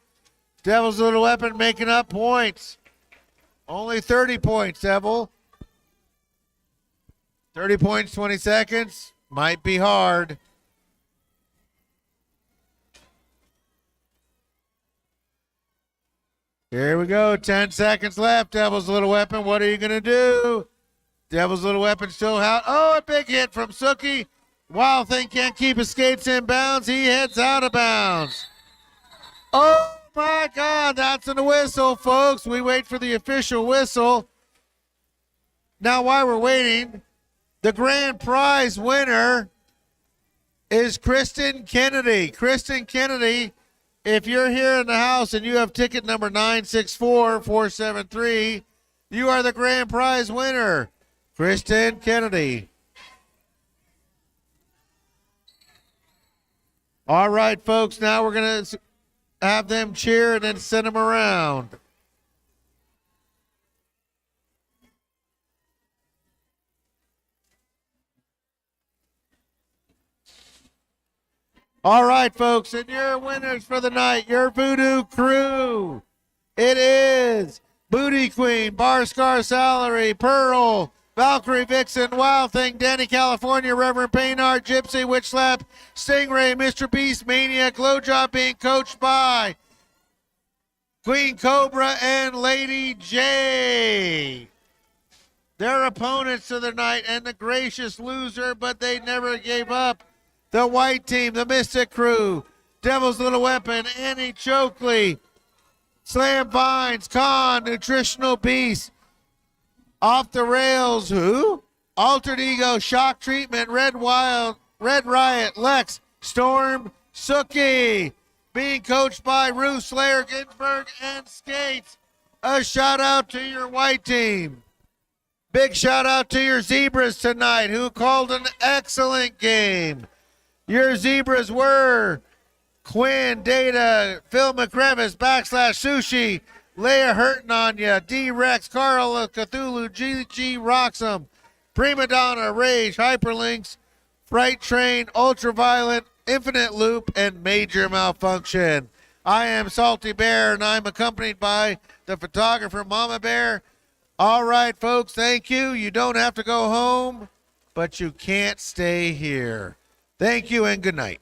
Devil's Little Weapon making up points. Only 30 points, Devil. 30 points, 20 seconds. Might be hard. Here we go. 10 seconds left. Devil's Little Weapon. What are you going to do? Devil's Little Weapon still out. Oh, a big hit from Suki. Wild Thing can't keep his skates in bounds. He heads out of bounds. Oh, my God. That's a whistle, folks. We wait for the official whistle. Now, while we're waiting, the grand prize winner is Kristen Kennedy. Kristen Kennedy, if you're here in the house and you have ticket number 964473, you are the grand prize winner. Kristen Kennedy. All right, folks, now we're going to have them cheer and then send them around. All right, folks, and your winners for the night, your Voodoo crew. It is Booty Queen, Barscar Salary, Pearl, Valkyrie Vixen, Wild Thing, Danny California, Reverend Paynard, Gypsy, Witch Slap, Stingray, Mr. Beast, Maniac, Glow Job being coached by Queen Cobra and Lady J. Their opponents of the night and the gracious loser, but they never gave up. The white team, the Mystic Crew, Devil's Little Weapon, Annie Chokley, Slam Vines, Khan, Nutritional Beast, Off the Rails, who? Altered Ego, Shock Treatment, Red Riot, Lex, Storm, Sookie. Being coached by Ruth Slayer, Ginsburg, and Skates. A shout out to your white team. Big shout out to your Zebras tonight, who called an excellent game. Your Zebras were Quinn, Data, Phil McCrevis, /Sushi, Leia Hurting on Ya, D-Rex, Carl Cthulhu, GG Roxham, Prima Donna, Rage, Hyperlinks, Fright Train, Ultraviolet, Infinite Loop, and Major Malfunction. I am Salty Bear, and I'm accompanied by the photographer, Mama Bear. All right, folks, thank you. You don't have to go home, but you can't stay here. Thank you and good night.